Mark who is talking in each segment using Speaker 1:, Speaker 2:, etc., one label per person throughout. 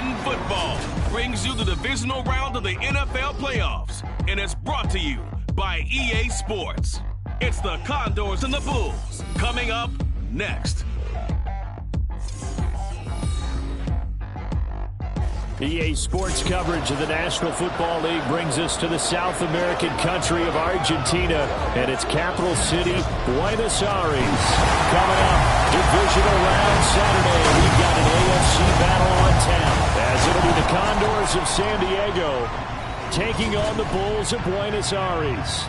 Speaker 1: Madden Football brings you the divisional round of the NFL playoffs, and it's brought to you by EA Sports. It's the Condors and the Bulls coming up next.
Speaker 2: EA Sports coverage of the National Football League brings us to the South American country of Argentina and its capital city, Buenos Aires. Coming up, divisional round Saturday, we've got an AFC battle on tap, as it'll be the Condors of San Diego taking on the Bulls of Buenos Aires.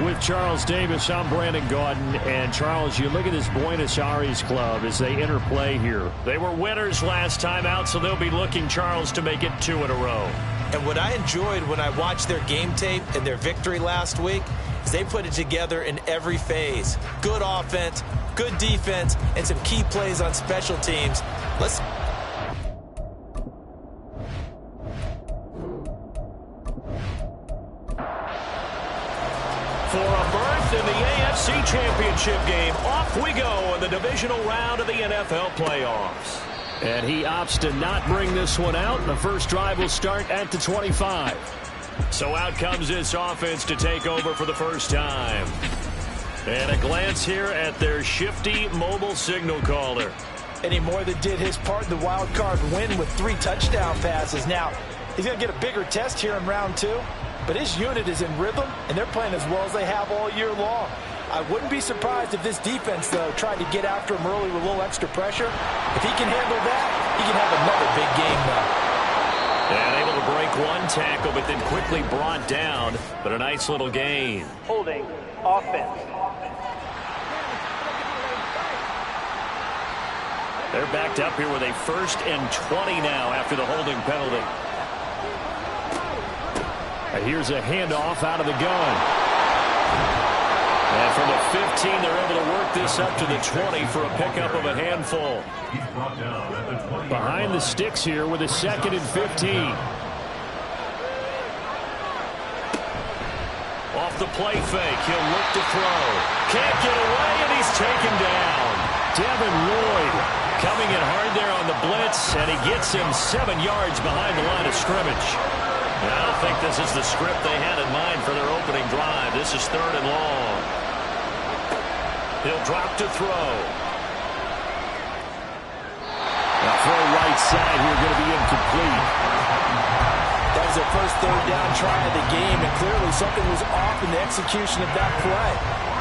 Speaker 2: With Charles Davis, I'm Brandon Gaudin. And Charles, you look at this Buenos Aires club as they interplay here. They were winners last time out, so they'll be looking, Charles, to make it 2 in a row.
Speaker 3: And what I enjoyed when I watched their game tape and their victory last week is they put it together in every phase. Good offense, good defense, and some key plays on special teams.
Speaker 2: For a berth in the AFC Championship game, off we go in the divisional round of the NFL playoffs. And he opts to not bring this one out. The first drive will start at the 25. So out comes this offense to take over for the first time. And a glance here at their shifty mobile signal caller.
Speaker 3: Eddie Moore that did his part in the wild card win with 3 touchdown passes. Now, he's going to get a bigger test here in round 2. But his unit is in rhythm, and they're playing as well as they have all year long. I wouldn't be surprised if this defense, though, tried to get after him early with a little extra pressure. If he can handle that, he can have another big game, though.
Speaker 2: And able to break one tackle, but then quickly brought down. But a nice little gain.
Speaker 4: Holding offense.
Speaker 2: They're backed up here with a 1st and 20 now after the holding penalty. Here's a handoff out of the gun. And from the 15, they're able to work this up to the 20 for a pickup of a handful. Behind the sticks here with a 2nd and 15. Off the play fake, he'll look to throw. Can't get away, and he's taken down. Devin Lloyd coming in hard there on the blitz, and he gets him 7 yards behind the line of scrimmage. I don't think this is the script they had in mind for their opening drive. This is 3rd and long. He'll drop to throw. Now throw right side here, going to be incomplete.
Speaker 3: That was their first 3rd down try of the game, and clearly something was off in the execution of that play.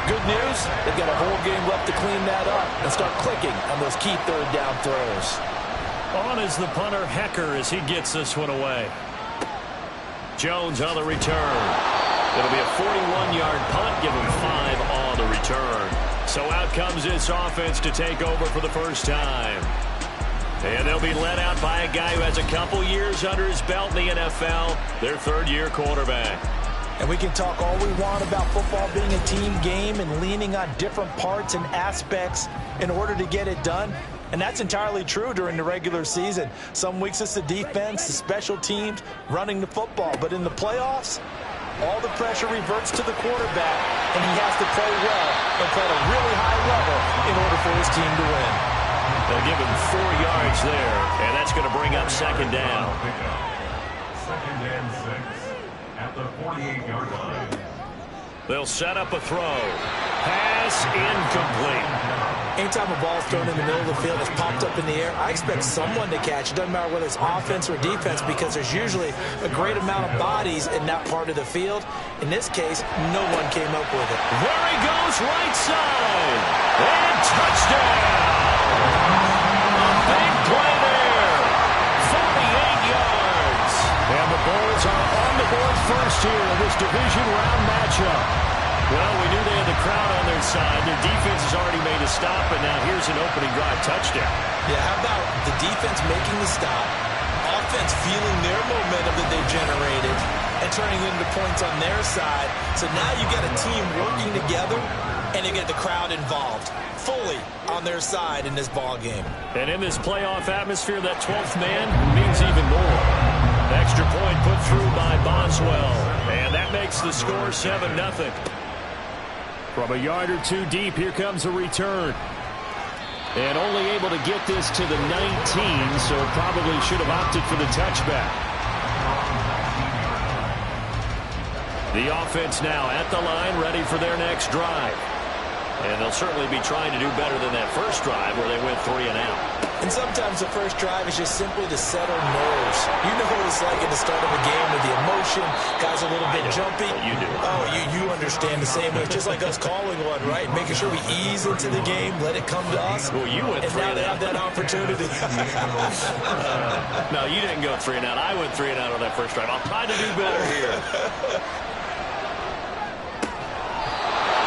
Speaker 3: Good news, they've got a whole game left to clean that up and start clicking on those key 3rd down throws.
Speaker 2: On is the punter, Hecker, as he gets this one away. Jones on the return. It'll be a 41-yard punt. Give him 5 on the return. So out comes this offense to take over for the first time. And they'll be led out by a guy who has a couple years under his belt in the NFL, their 3rd-year quarterback.
Speaker 3: And we can talk all we want about football being a team game and leaning on different parts and aspects in order to get it done. And that's entirely true during the regular season. Some weeks it's the defense, the special teams, running the football. But in the playoffs, all the pressure reverts to the quarterback, and he has to play well and play at a really high level in order for his team to win.
Speaker 2: They'll give him 4 yards there, and that's going to bring up 2nd down.
Speaker 5: 2nd and 6 at the 48-yard line.
Speaker 2: They'll set up a throw. Pass incomplete.
Speaker 3: Anytime a ball's thrown in the middle of the field, it's popped up in the air, I expect someone to catch. It doesn't matter whether it's offense or defense, because there's usually a great amount of bodies in that part of the field. In this case, no one came up with it.
Speaker 2: There he goes, right side. And touchdown. A big play there. 48 yards. And the Bulls are on the board first here in this division round matchup. Well, we knew they had the crowd on their side. Their defense has already made a stop, and now here's an opening drive touchdown.
Speaker 3: Yeah, how about the defense making the stop, offense feeling their momentum that they've generated, and turning into points on their side. So now you've got a team working together, and you get the crowd involved fully on their side in this ball game.
Speaker 2: And in this playoff atmosphere, that 12th man means even more. Extra point put through by Boswell, and that makes the score 7-0. From a yard or 2 deep, here comes a return. And only able to get this to the 19, so probably should have opted for the touchback. The offense now at the line, ready for their next drive. And they'll certainly be trying to do better than that first drive where they went 3 and out.
Speaker 3: And sometimes the first drive is just simply to settle nerves. You know what it's like at the start of a game with the emotion. Guys are a little bit jumpy.
Speaker 2: You do.
Speaker 3: Oh, you understand the same way. It's just like us calling one, right? Making sure we ease into the game, let it come to us.
Speaker 2: Well, you went 3 and out.
Speaker 3: And now they have that opportunity.
Speaker 2: No, you didn't go 3 and out. I went 3 and out on that first drive. I'll try to do better here.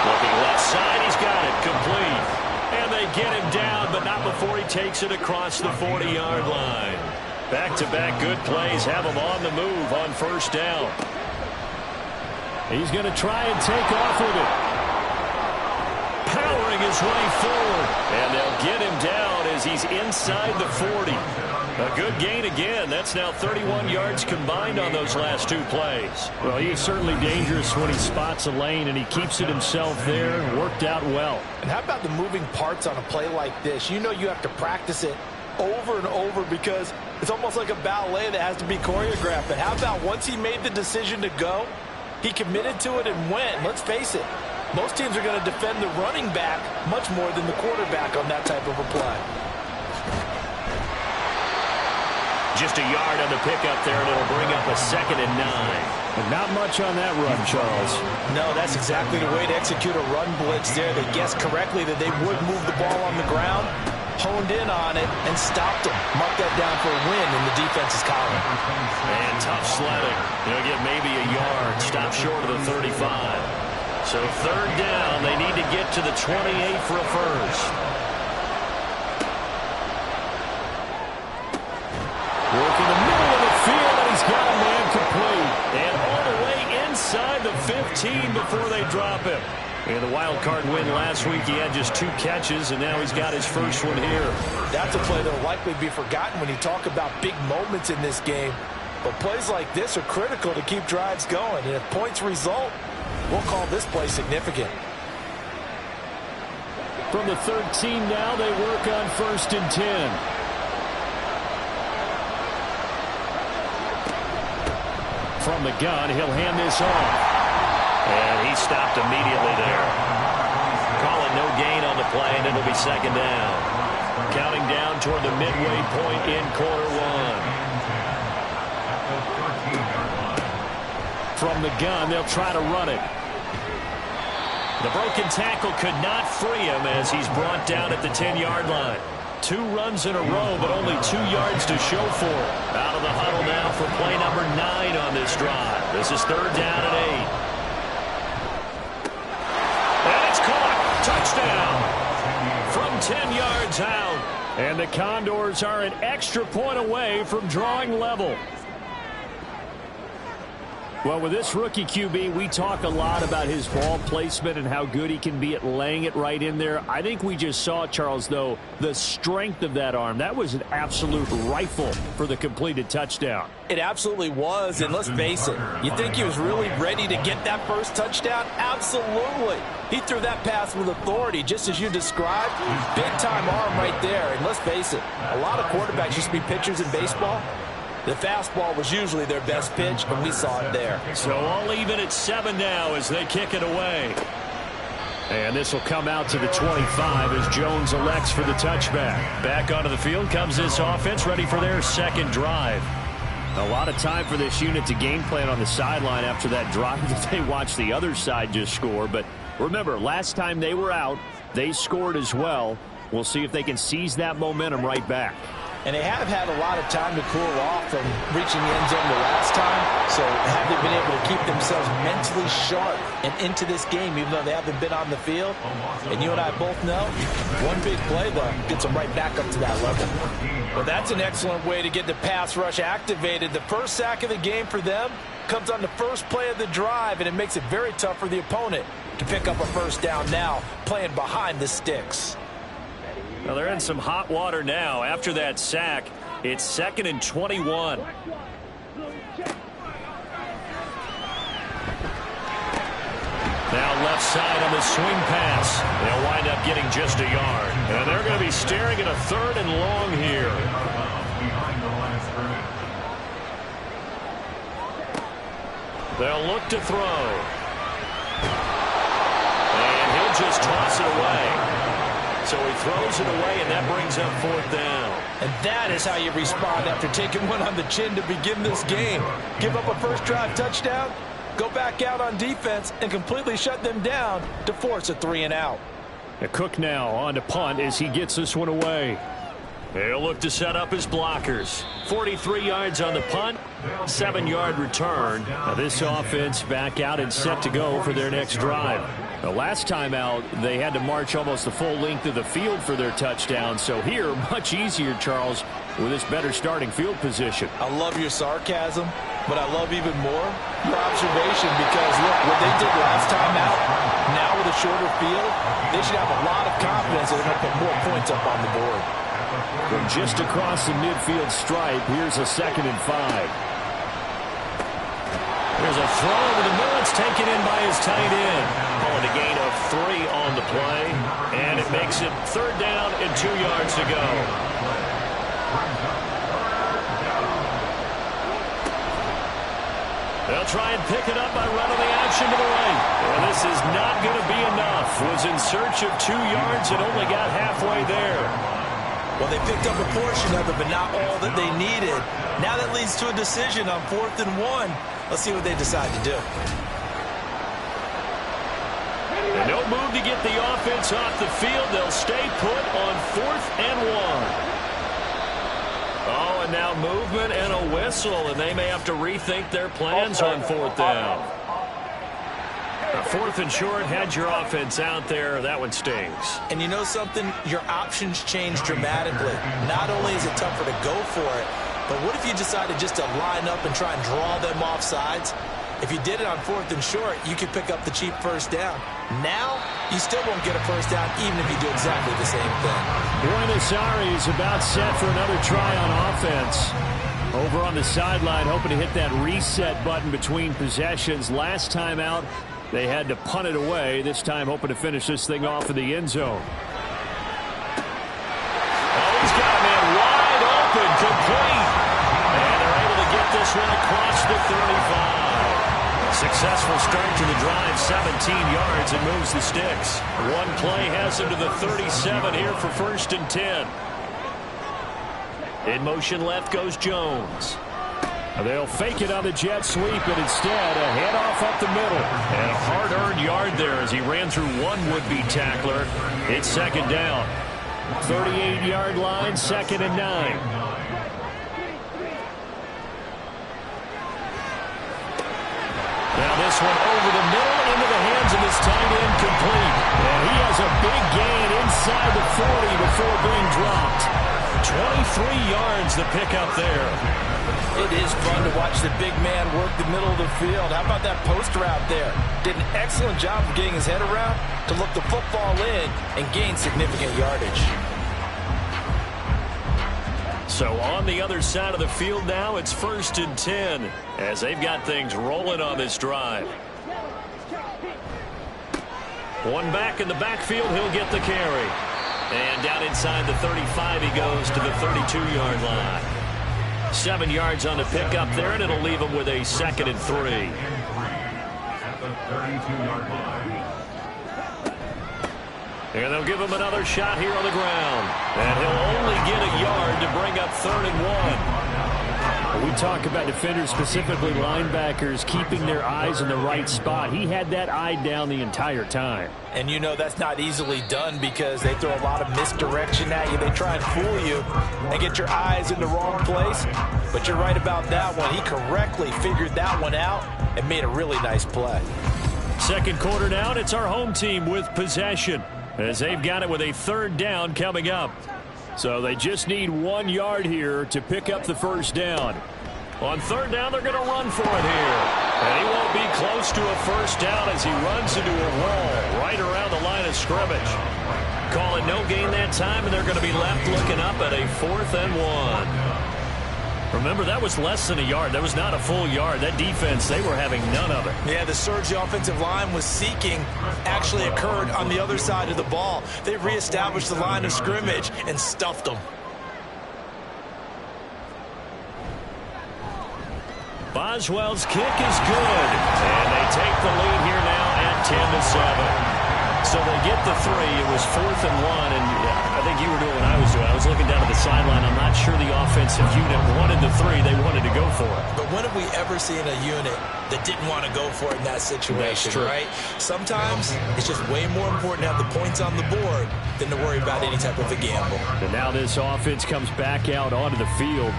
Speaker 2: Looking left side, he's got it, complete. And they get him down, but not before he takes it across the 40-yard line. Back-to-back good plays have him on the move on first down. He's going to try and take off with it. Powering his way forward. And they'll get him down as he's inside the 40. A good gain again. That's now 31 yards combined on those last 2 plays.
Speaker 6: Well, he is certainly dangerous when he spots a lane, and he keeps it himself there. Worked out well.
Speaker 3: And how about the moving parts on a play like this? You know you have to practice it over and over because it's almost like a ballet that has to be choreographed. But how about once he made the decision to go, he committed to it and went. Let's face it, most teams are going to defend the running back much more than the quarterback on that type of a play.
Speaker 2: Just a yard on the pickup there, and it'll bring up a 2nd and 9.
Speaker 6: But not much on that run, Charles.
Speaker 3: No, that's exactly the way to execute a run blitz there. They guessed correctly that they would move the ball on the ground, honed in on it, and stopped them. Mark that down for a win in the defense's column.
Speaker 2: And tough sledding. They'll get maybe a yard. Stop short of the 35. So 3rd down. They need to get to the 28 for a first. Working the middle of the field, and he's got a man complete. And all the way inside the 15 before they drop him. In the wild card win last week, he had just 2 catches, and now he's got his first one here.
Speaker 3: That's a play that will likely be forgotten when you talk about big moments in this game. But plays like this are critical to keep drives going. And if points result, we'll call this play significant.
Speaker 6: From the 13 now, they work on 1st and 10. From the gun, he'll hand this off.
Speaker 2: And he stopped immediately there. Calling no gain on the play, and it'll be 2nd down. Counting down toward the midway point in quarter 1.
Speaker 6: From the gun, they'll try to run it.
Speaker 2: The broken tackle could not free him as he's brought down at the 10-yard line. 2 runs in a row, but only 2 yards to show for it. Out of the huddle now for play number 9 on this drive. This is 3rd down and 8. And it's caught. Touchdown. From 10 yards out.
Speaker 6: And the Condors are an extra point away from drawing level. Well, with this rookie QB, we talk a lot about his ball placement and how good he can be at laying it right in there. I think we just saw, Charles, though, the strength of that arm. That was an absolute rifle for the completed touchdown.
Speaker 3: It absolutely was, and let's face it, you think he was really ready to get that first touchdown? Absolutely. He threw that pass with authority, just as you described. Big-time arm right there, and let's face it, a lot of quarterbacks used to be pitchers in baseball. The fastball was usually their best pitch, and we saw it there.
Speaker 2: So all even at 7 now as they kick it away.
Speaker 6: And this will come out to the 25 as Jones elects for the touchback.
Speaker 2: Back onto the field comes this offense, ready for their 2nd drive.
Speaker 6: A lot of time for this unit to game plan on the sideline after that drive that they watched the other side just score. But remember, last time they were out, they scored as well. We'll see if they can seize that momentum right back.
Speaker 3: And they have had a lot of time to cool off from reaching the end zone the last time. So have they been able to keep themselves mentally sharp and into this game, even though they haven't been on the field? And you and I both know, one big play, though, gets them right back up to that level. Well, that's an excellent way to get the pass rush activated. The first sack of the game for them comes on the first play of the drive, and it makes it very tough for the opponent to pick up a first down now, playing behind the sticks.
Speaker 2: Well, they're in some hot water now. After that sack, it's 2nd and 21. Now left side on the swing pass. They'll wind up getting just a yard. And they're going to be staring at a 3rd and long here. They'll look to throw. And he'll just toss it away. So he throws it away, and that brings up 4th down.
Speaker 3: And that is how you respond after taking one on the chin to begin this game. Give up a first drive touchdown, go back out on defense, and completely shut them down to force a 3 and out.
Speaker 6: Cook now on to punt as he gets this one away.
Speaker 2: He'll look to set up his blockers. 43 yards on the punt, 7-yard return.
Speaker 6: Now this offense back out and set to go for their next drive. The last time out, they had to march almost the full length of the field for their touchdown. So here, much easier, Charles, with this better starting field position.
Speaker 3: I love your sarcasm, but I love even more your observation because, look, what they did last time out, now with a shorter field, they should have a lot of confidence that they're going to put more points up on the board.
Speaker 6: From just across the midfield stripe, here's a 2nd and 5.
Speaker 2: There's a throw over the middle. It's taken in by his tight end. Calling a gain of 3 on the play. And it makes it 3rd down and 2 yards to go. They'll try and pick it up by running the action to the right. And this is not going to be enough. Was in search of 2 yards and only got halfway there.
Speaker 3: Well, they picked up a portion of it, but not all that they needed. Now that leads to a decision on 4th and 1. Let's see what they decide to do.
Speaker 2: And no move to get the offense off the field. They'll stay put on 4th and 1. Oh, and now movement and a whistle, and they may have to rethink their plans on 4th down. 4th and short, had your offense out there. That one stings.
Speaker 3: And you know something? Your options change dramatically. Not only is it tougher to go for it, but what if you decided just to line up and try and draw them off sides? If you did it on 4th and short, you could pick up the cheap first down. Now, you still won't get a first down even if you do exactly the same thing.
Speaker 6: Buenos Aires about set for another try on offense. Over on the sideline, hoping to hit that reset button between possessions. Last time out, they had to punt it away. This time, hoping to finish this thing off in the end zone.
Speaker 2: Oh, he's got a man wide open, complete. And they're able to get this one across the 35. Successful start to the drive, 17 yards, and moves the sticks. One play has him to the 37 here for 1st and 10. In motion left goes Jones.
Speaker 6: They'll fake it on the jet sweep, and instead a handoff up the middle.
Speaker 2: And a hard-earned yard there as he ran through one would-be tackler. It's 2nd down.
Speaker 6: 38-yard line, 2nd and 9.
Speaker 2: Now this one over the middle into the hands of his tight end, complete.
Speaker 6: And he has a big gain inside the 40 before being dropped.
Speaker 2: 23 yards the pickup there.
Speaker 3: It is fun to watch the big man work the middle of the field. How about that post route there? Did an excellent job of getting his head around to look the football in and gain significant yardage.
Speaker 2: So on the other side of the field now, it's 1st and 10 as they've got things rolling on this drive. One back in the backfield, he'll get the carry. And down inside the 35 he goes to the 32-yard line. 7 yards on the pickup there, and it'll leave him with a 2nd and 3.
Speaker 5: At the 32-yard line.
Speaker 2: And they'll give him another shot here on the ground. And he'll only get a yard to bring up 3rd and 1.
Speaker 6: We talk about defenders, specifically linebackers, keeping their eyes in the right spot. He had that eye down the entire time.
Speaker 3: And you know that's not easily done because they throw a lot of misdirection at you. They try and fool you and get your eyes in the wrong place. But you're right about that one. He correctly figured that one out and made a really nice play.
Speaker 2: 2nd quarter now, and it's our home team with possession as they've got it with a 3rd down coming up.
Speaker 6: So they just need 1 yard here to pick up the first down.
Speaker 2: On 3rd down, they're going to run for it here. And he won't be close to a first down as he runs into a wall right around the line of scrimmage. Calling no gain that time, and they're going to be left looking up at a 4th and 1. Remember, that was less than a yard. That was not a full yard. That defense, they were having none of it.
Speaker 3: Yeah, the surge the offensive line was seeking actually occurred on the other side of the ball. They reestablished the line of scrimmage and stuffed them.
Speaker 2: Boswell's kick is good. And they take the lead here now at 10-7. So they get the 3. It was 4th and 1, and I think you were doing what I was doing. I was looking down at the sideline. I'm not sure the offensive unit wanted the 3. They wanted to go for it.
Speaker 3: But when have we ever seen a unit that didn't want to go for it in that situation, right? Sometimes it's just way more important to have the points on the board than to worry about any type of a gamble.
Speaker 6: And now this offense comes back out onto the field.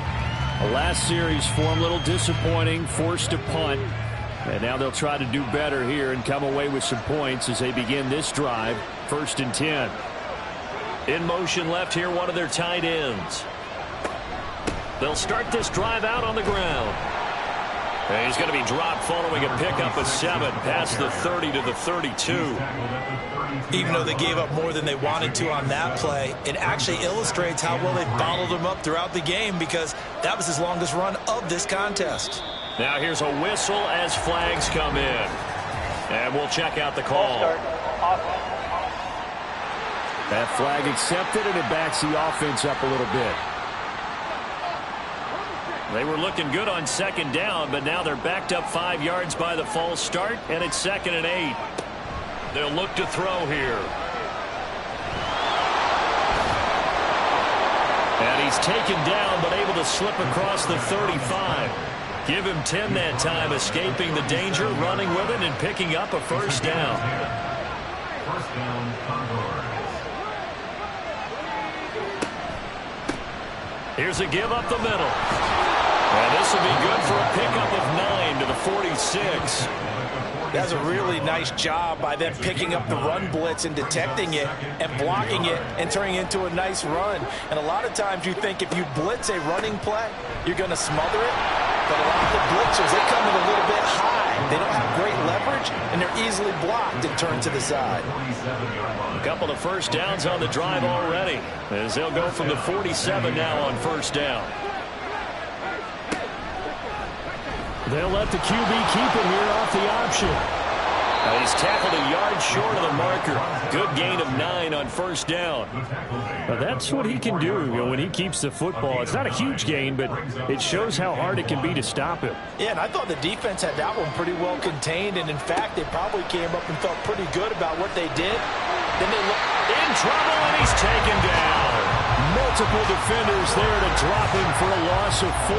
Speaker 6: The last series for them, a little disappointing, forced to punt. And now they'll try to do better here and come away with some points as they begin this drive. 1st and 10.
Speaker 2: In motion left here, one of their tight ends. They'll start this drive out on the ground. And he's going to be dropped following a pickup of 7 past the 30 to the 32.
Speaker 3: Even though they gave up more than they wanted to on that play, it actually illustrates how well they bottled him up throughout the game, because that was his longest run of this contest.
Speaker 2: Now here's a whistle as flags come in. And we'll check out the call.
Speaker 6: That flag accepted, and it backs the offense up a little bit.
Speaker 2: They were looking good on 2nd down, but now they're backed up 5 yards by the false start, and it's 2nd and 8. They'll look to throw here. And he's taken down, but able to slip across the 35. Give him 10 that time, escaping the danger, running with it, and picking up a 1st down.
Speaker 5: 1st down, CONDORS.
Speaker 2: Here's a give up the middle. And this will be good for a pickup of 9 to the 46.
Speaker 3: That's a really nice job by them picking up the run blitz and detecting it and blocking it and turning it into a nice run. And a lot of times you think if you blitz a running play, you're going to smother it. But a lot of the blitzers, they come in a little bit high. They don't have great leverage, and they're easily blocked and turned to the side.
Speaker 2: A couple of 1st downs on the drive already, as they'll go from the 47 now on 1st down.
Speaker 6: They'll let the QB keep it here off the option.
Speaker 2: He's tackled a yard short of the marker. Good gain of 9 on 1st down.
Speaker 6: Now that's what he can do, when he keeps the football. It's not a huge gain, but it shows how hard it can be to stop him.
Speaker 3: Yeah, and I thought the defense had that one pretty well contained, and in fact, they probably came up and felt pretty good about what they did. Then they looked
Speaker 2: in trouble, and he's taken down.
Speaker 6: Multiple defenders there to drop him for a loss of 4.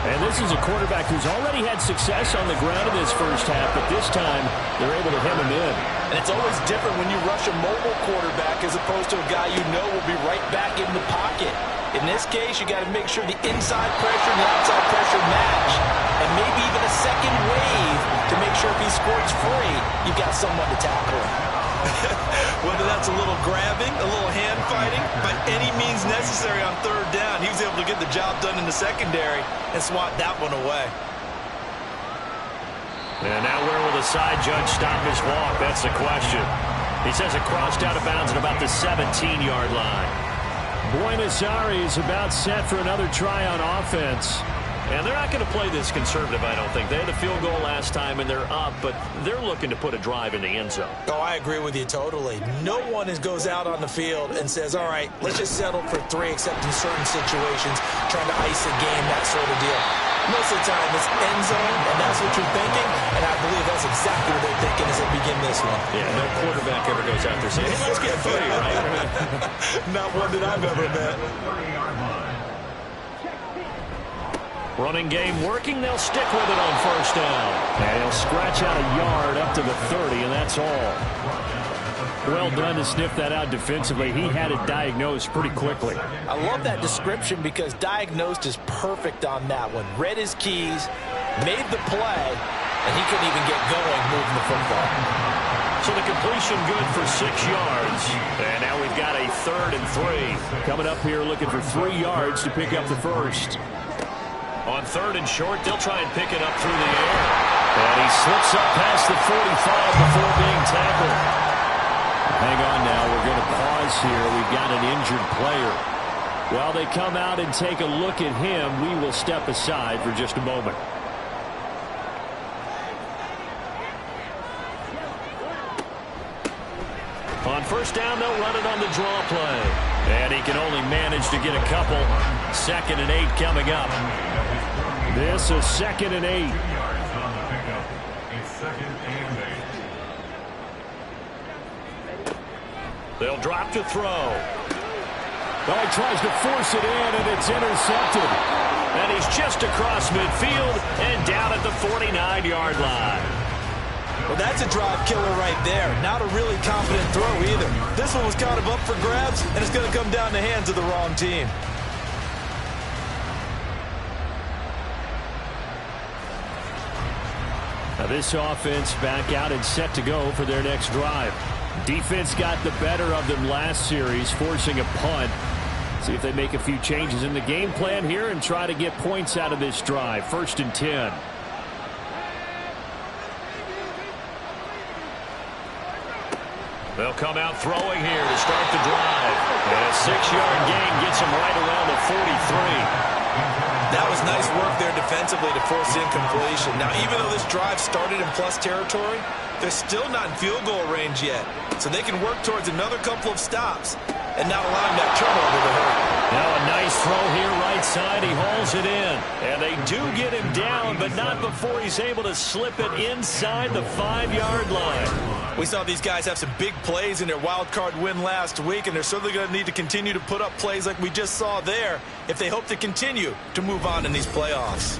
Speaker 6: And this is a quarterback who's already had success on the ground in this 1st half, but this time they're able to hem him in.
Speaker 3: And it's always different when you rush a mobile quarterback as opposed to a guy you know will be right back in the pocket. In this case, you got to make sure the inside pressure and the outside pressure match. And maybe even a second wave to make sure if he squirts free, you've got someone to tackle him. Whether that's a little grabbing, a little hand fighting, by any means necessary on 3rd down, he was able to get the job done in the secondary and swat that one away.
Speaker 2: And now where will the side judge stop his walk? That's the question. He says it crossed out of bounds at about the 17-yard line.
Speaker 6: Buenos Aires about set for another try on offense.
Speaker 2: And they're not going to play this conservative, I don't think. They had a field goal last time, and they're up, but they're looking to put a drive in the end zone.
Speaker 3: Oh, I agree with you totally. No one goes out on the field and says, all right, let's just settle for 3, except in certain situations, trying to ice a game, that sort of deal. Most of the time, it's end zone, and that's what you're thinking, and I believe that's exactly what they're thinking as they begin this one.
Speaker 2: Yeah, no quarterback ever goes out there saying, hey, let's get 3, right?
Speaker 3: Not one that I've ever met.
Speaker 2: Running game working. They'll stick with it on 1st down.
Speaker 6: And he'll scratch out a yard up to the 30, and that's all. Well done to sniff that out defensively. He had it diagnosed pretty quickly.
Speaker 3: I love that description because diagnosed is perfect on that one. Read his keys, made the play, and he couldn't even get going moving the football.
Speaker 2: So the completion good for 6 yards. And now we've got a 3rd and 3.
Speaker 6: Coming up here looking for 3 yards to pick up the 1st.
Speaker 2: On 3rd and short, they'll try and pick it up through the air. And he slips up past the 45 before being tackled.
Speaker 6: Hang on now. We're going to pause here. We've got an injured player. While they come out and take a look at him, we will step aside for just a moment. On first down, they'll run it on the draw play. And he can only manage to get a couple. 2nd and 8 coming up. This is 2nd and 8.
Speaker 5: 2 yards on the pickup. It's 2nd and 8.
Speaker 2: They'll drop to throw.
Speaker 6: Well, he tries to force it in, and it's intercepted.
Speaker 2: And he's just across midfield and down at the 49-yard line.
Speaker 3: Well, that's a drive killer right there. Not a really confident throw either. This one was kind of up for grabs, and it's going to come down the hands of the wrong team.
Speaker 6: Now this offense back out and set to go for their next drive. Defense got the better of them last series, forcing a punt. See if they make a few changes in the game plan here and try to get points out of this drive. 1st and 10.
Speaker 2: They'll come out throwing here to start the drive. And a 6-yard gain gets them right around the 43.
Speaker 3: That was nice work there defensively to force incompletion. Now, even though this drive started in plus territory, they're still not in field goal range yet. So they can work towards another couple of stops and not allowing that turnover to hurt.
Speaker 2: Now a nice throw here right side. He hauls it in. And they do get him down, but not before he's able to slip it inside the 5-yard line.
Speaker 3: We saw these guys have some big plays in their wild card win last week, and they're certainly going to need to continue to put up plays like we just saw there if they hope to continue to move on in these playoffs.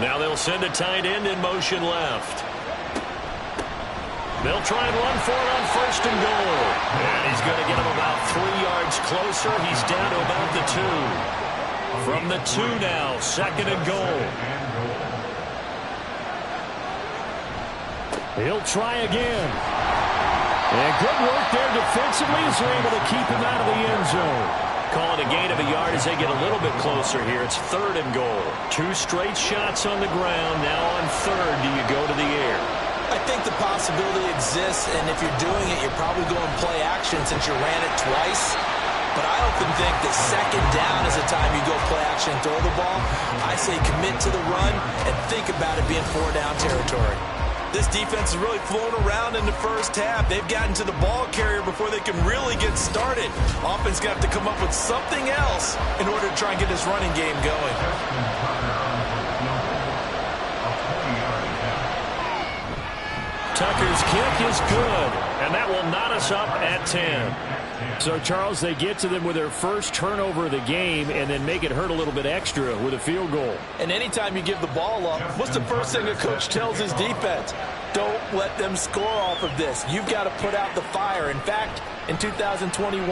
Speaker 2: Now they'll send a tight end in motion left. They'll try and run for it on 1st and goal. And he's going to get him about 3 yards closer. He's down to about the 2. From the 2 now, 2nd and goal.
Speaker 6: He'll try again. And good work there defensively as they're able to keep him out of the end zone.
Speaker 2: Calling a gain of a yard as they get a little bit closer here. It's 3rd and goal. 2 straight shots on the ground. Now on 3rd, do you go to the air?
Speaker 3: I think the possibility exists, and if you're doing it, you're probably going play action since you ran it twice. But I often think that 2nd down is the time you go play action and throw the ball. I say commit to the run and think about it being 4-down territory. This defense has really flown around in the first half. They've gotten to the ball carrier before they can really get started. Offense got to come up with something else in order to try and get this running game going.
Speaker 2: Tucker's kick is good, and that will knot us up at 10.
Speaker 6: So, Charles, they get to them with their first turnover of the game and then make it hurt a little bit extra with a field goal.
Speaker 3: And anytime you give the ball up, what's the first thing a coach tells his defense? Don't let them score off of this. You've got to put out the fire. In fact, in 2021,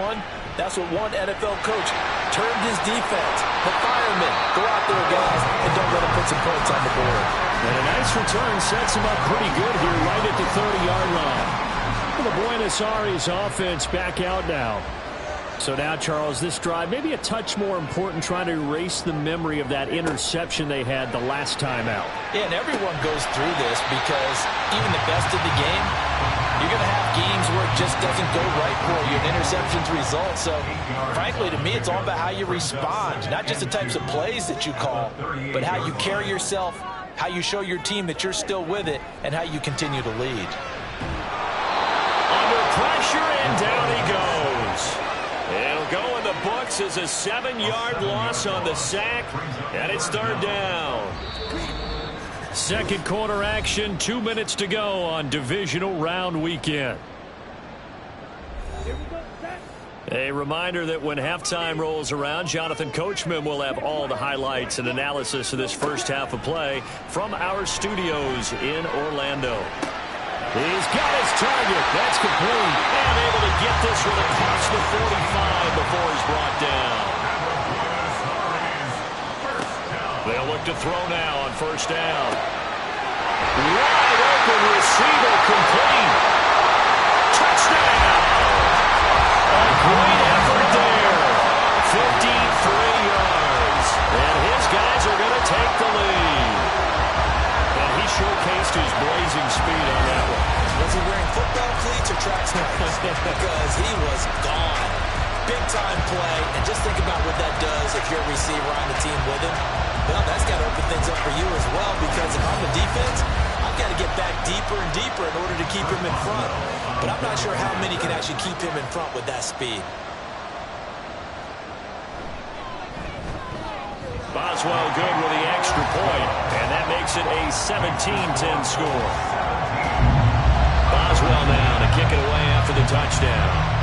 Speaker 3: that's what one NFL coach termed his defense. The firemen. Go out there, guys, and don't let them put some points on the board.
Speaker 6: And a nice return sets him up pretty good here right at the 30-yard line. The Buenos Aires offense back out now. So now, Charles, this drive maybe a touch more important, trying to erase the memory of that interception they had the last time out.
Speaker 3: Yeah, and everyone goes through this because even the best of the game, you're going to have games where it just doesn't go right for you, and interceptions result. So, frankly, to me, it's all about how you respond, not just the types of plays that you call, but how you carry yourself, how you show your team that you're still with it, and how you continue to lead.
Speaker 2: Under pressure, and down he goes. It'll go in the books as a 7-yard loss on the sack, and it's 3rd down.
Speaker 6: Second quarter action, 2 minutes to go on divisional round weekend. A reminder that when halftime rolls around, Jonathan Coachman will have all the highlights and analysis of this first half of play from our studios in Orlando. He's got his target. That's complete.
Speaker 2: And able to get this one across the 45 before he's brought down. They'll look to throw now on 1st down. Wide open receiver complete. Touchdown! A great effort there. 53 yards. And his guys are going to take the lead. And he showcased his blazing
Speaker 3: cleats or track stripes because he was gone. Big-time play, and just think about what that does if you're a receiver on the team with him. Well, that's got to open things up for you as well, because if I'm the defense, I've got to get back deeper and deeper in order to keep him in front. But I'm not sure how many can actually keep him in front with that speed.
Speaker 2: Boswell good with the extra point, and that makes it a 17-10 score. Boswell now to kick it away after the touchdown.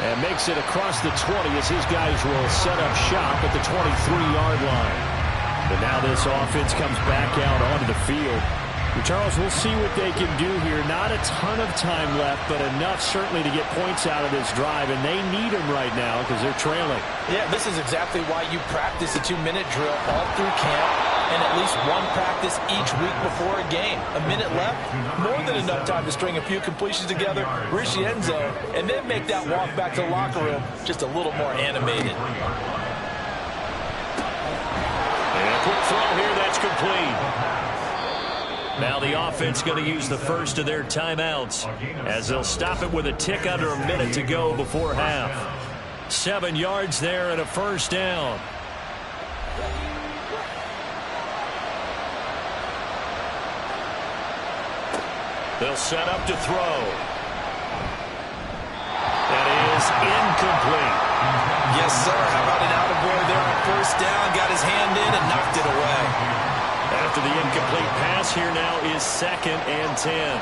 Speaker 2: And makes it across the 20 as his guys will set up shop at the 23-yard line. But now this offense comes back out onto the field. And Charles, we'll see what they can do here. Not a ton of time left, but enough certainly to get points out of this drive. And they need them right now because they're trailing.
Speaker 3: Yeah, this is exactly why you practice a 2-minute drill all through camp and at least one practice each week before a game. A minute left, more than enough time to string a few completions together, reach the end zone, and then make that walk back to the locker room just a little more animated.
Speaker 2: And a quick throw here, that's complete. Now the offense going to use the first of their timeouts as they'll stop it with a tick under a minute to go before half. 7 yards there and a first down. They'll set up to throw. That is incomplete.
Speaker 3: Yes, sir. How about an out-of-board there on first down? Got his hand in and knocked it away.
Speaker 2: After the incomplete pass, here now is 2nd and 10.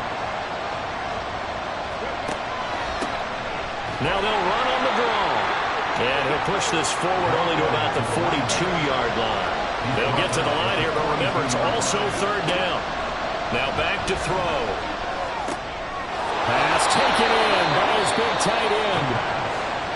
Speaker 2: Now they'll run on the draw. And he'll push this forward only to about the 42-yard line. They'll get to the line here, but remember, it's also 3rd down. Now back to throw.
Speaker 6: Pass taken in by his big tight end.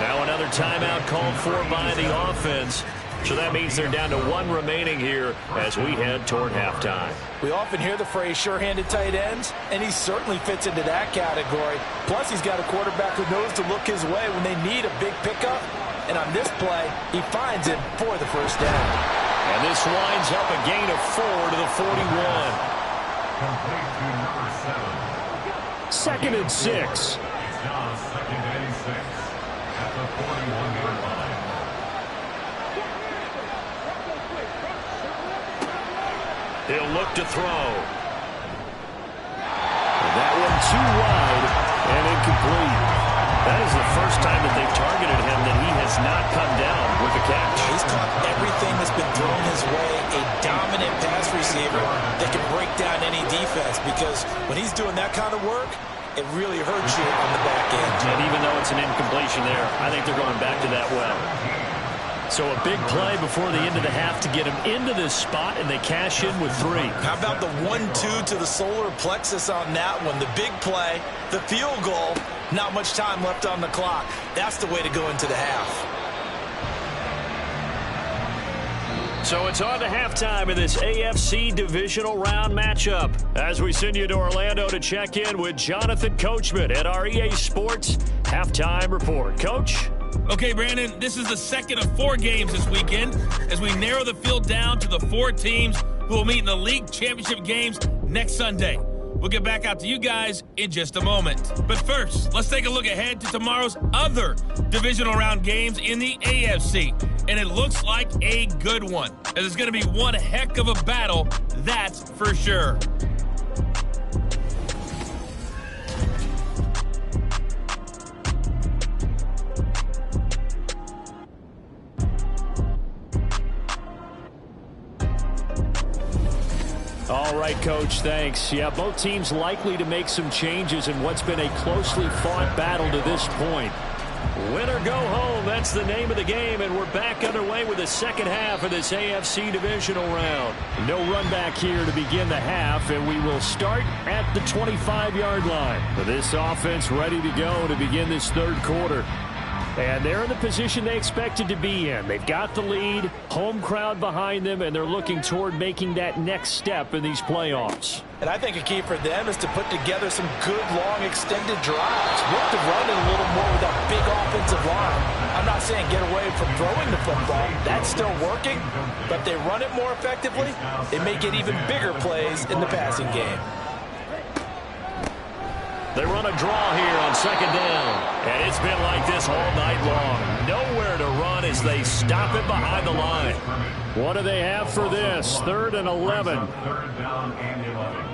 Speaker 2: Now another timeout called for by the offense. So that means they're down to 1 remaining here as we head toward halftime.
Speaker 3: We often hear the phrase sure-handed tight ends, and he certainly fits into that category. Plus, he's got a quarterback who knows to look his way when they need a big pickup. And on this play, he finds him for the first down.
Speaker 2: And this winds up a gain of 4 to the 41.
Speaker 5: Complete to number 7.
Speaker 6: 2nd and 6.
Speaker 5: It's now 2nd and 6 at the 41-yard line.
Speaker 2: He'll look to throw.
Speaker 6: That one too wide and incomplete.
Speaker 2: That is the first time that they've targeted him that he has not come down with a catch.
Speaker 3: He's caught everything that's been thrown his way. A dominant pass receiver that can break down any defense, because when he's doing that kind of work, it really hurts you on the back end.
Speaker 2: And even though it's an incompletion there, I think they're going back to that well. So a big play before the end of the half to get him into this spot, and they cash in with 3.
Speaker 3: How about the 1-2 to the solar plexus on that one? The big play, the field goal, not much time left on the clock. That's the way to go into the half.
Speaker 2: So it's on to halftime in this AFC divisional round matchup as we send you to Orlando to check in with Jonathan Coachman at our EA Sports Halftime Report. Coach?
Speaker 7: Okay, Brandon, this is the second of 4 games this weekend as we narrow the field down to the 4 teams who will meet in the league championship games next Sunday. We'll get back out to you guys in just a moment. But first, let's take a look ahead to tomorrow's other divisional round games in the AFC. And it looks like a good one, as it's going to be one heck of a battle, that's for sure.
Speaker 6: All right, Coach, thanks. Yeah, both teams likely to make some changes in what's been a closely fought battle to this point.
Speaker 2: Win or go home, that's the name of the game, and we're back underway with the second half of this AFC divisional round.
Speaker 6: No run back here to begin the half, and we will start at the 25-yard line. This offense ready to go to begin this third quarter. And they're in the position they expected to be in. They've got the lead, home crowd behind them, and they're looking toward making that next step in these playoffs.
Speaker 3: And I think a key for them is to put together some good, long, extended drives. Work the run it a little more with that big offensive line. I'm not saying get away from throwing the football. That's still working. But if they run it more effectively, they may get even bigger plays in the passing game.
Speaker 2: They run a draw here on second down. And it's been like this all night long. Nowhere to run as they stop it behind the line.
Speaker 6: What do they have for this? 3rd and 11.
Speaker 5: Third down and 11.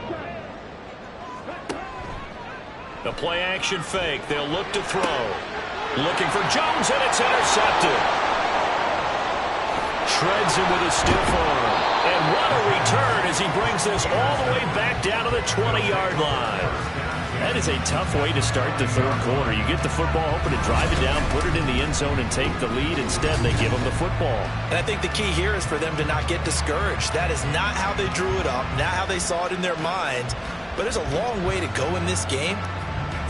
Speaker 2: The play action fake. They'll look to throw. Looking for Jones, and it's intercepted. Shreds him with a stiff arm. And what a return as he brings this all the way back down to the 20-yard line. That is a tough way to start the third quarter. You get the football, hoping to drive it down, put it in the end zone, and take the lead. Instead, they give them the football.
Speaker 3: And I think the key here is for them to not get discouraged. That is not how they drew it up, not how they saw it in their minds. But there's a long way to go in this game.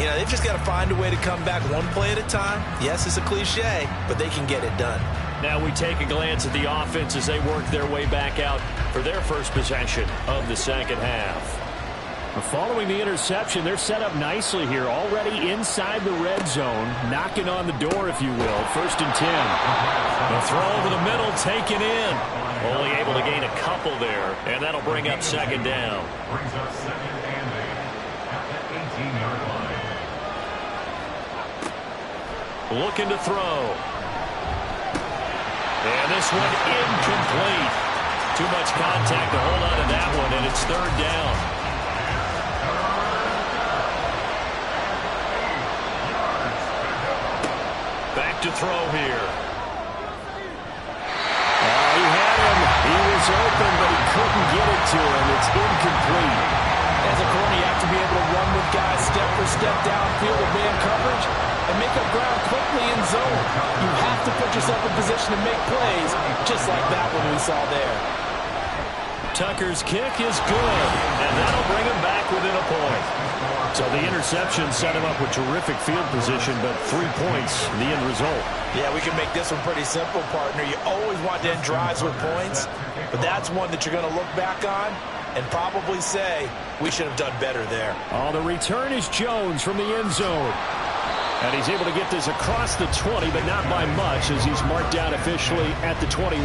Speaker 3: You know, they've just got to find a way to come back one play at a time. Yes, it's a cliche, but they can get it done.
Speaker 2: Now we take a glance at the offense as they work their way back out for their first possession of the second half.
Speaker 6: Following the interception, they're set up nicely here, already inside the red zone, knocking on the door, if you will. 1st and 10.
Speaker 2: The throw over the middle, taken in. Only able to gain a couple there, and that'll bring up second down.
Speaker 5: Brings up 2nd and 8 at the 18-yard line.
Speaker 2: Looking to throw. And this one incomplete. Too much contact to hold on to that one, and it's 3rd down. Back to throw here.
Speaker 6: He had him. He was open, but he couldn't get it to him. It's incomplete.
Speaker 3: As a corner, you have to be able to run with guys step for step downfield of man coverage and make up ground quickly in zone. You have to put yourself in position to make plays, just like that one we saw there.
Speaker 2: Tucker's kick is good, and that'll bring him back within a point.
Speaker 6: So the interception set him up with terrific field position, but 3 points, the end result.
Speaker 3: Yeah, we can make this one pretty simple, partner. You always want to end drives with points, but that's one that you're going to look back on and probably say, we should have done better there.
Speaker 6: Oh, the return is Jones from the end zone. And he's able to get this across the 20, but not by much, as he's marked down officially at the 21.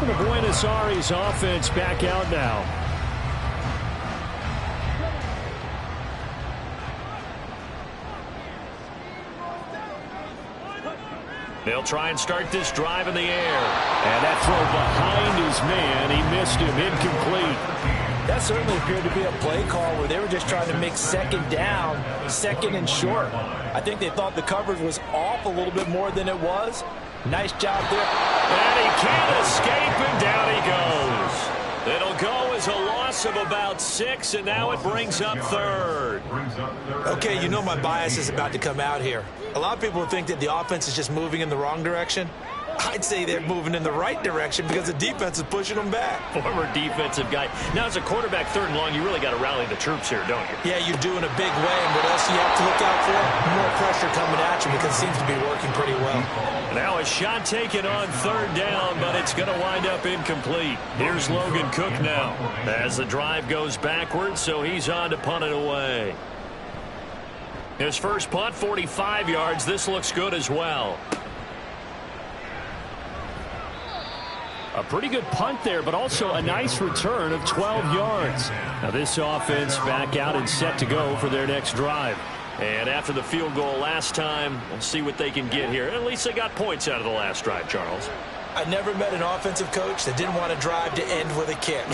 Speaker 6: The Buenos Aires offense back out now.
Speaker 2: They'll try and start this drive in the air.
Speaker 6: And that throw behind his man, he missed him, incomplete.
Speaker 3: That certainly appeared to be a play call where they were just trying to make second down, 2nd and short. I think they thought the coverage was off a little bit more than it was. Nice job there.
Speaker 2: And he can't escape, and down he goes. It'll go as a loss of about 6, and now it brings up 3rd.
Speaker 3: Okay, you know my bias is about to come out here. A lot of people think that the offense is just moving in the wrong direction. I'd say they're moving in the right direction because the defense is pushing them back.
Speaker 2: Former defensive guy. Now, as a quarterback, 3rd and long, you really got to rally the troops here, don't you?
Speaker 3: Yeah, you do in a big way. And what else do you have to look out for? More pressure coming at you because it seems to be working pretty well.
Speaker 2: Now a shot taken on 3rd down, but it's going to wind up incomplete. Here's Logan Cook now as the drive goes backwards, so he's on to punt it away. His first punt, 45 yards. This looks good as well.
Speaker 6: A pretty good punt there, but also a nice return of 12 yards. Now this offense back out and set to go for their next drive.
Speaker 2: And after the field goal last time, we'll see what they can get here. At least they got points out of the last drive, Charles.
Speaker 3: I never met an offensive coach that didn't want to drive to end with a kick.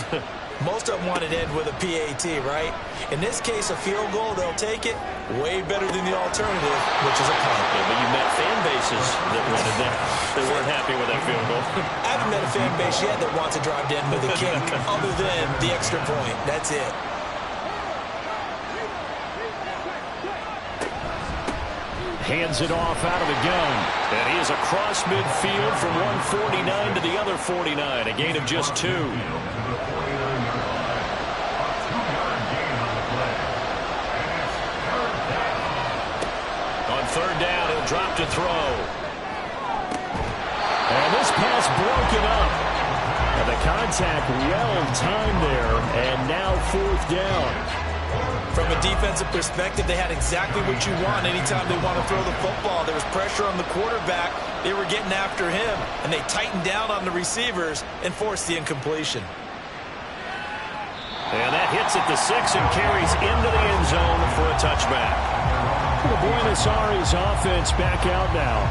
Speaker 3: Most of them wanted to end with a PAT, right? In this case, a field goal, they'll take it. Way better than the alternative, which is a punt.
Speaker 2: Yeah, but you met fan bases that wanted that. They weren't happy with that field goal.
Speaker 3: I haven't met a fan base yet that wants to drive to end with a kick other than the extra point. That's it.
Speaker 6: Hands it off out of the gun.
Speaker 2: And he is across midfield from 149 to the other 49. A gain of just 2. On third down. He'll drop to throw.
Speaker 6: And this pass broken up. And the contact well-timed there. And now fourth down.
Speaker 3: From a defensive perspective, they had exactly what you want anytime they want to throw the football. There was pressure on the quarterback. They were getting after him, and they tightened down on the receivers and forced the incompletion.
Speaker 2: And that hits at the 6 and carries into the end zone for a touchback.
Speaker 6: The Buenos Aires offense back out now.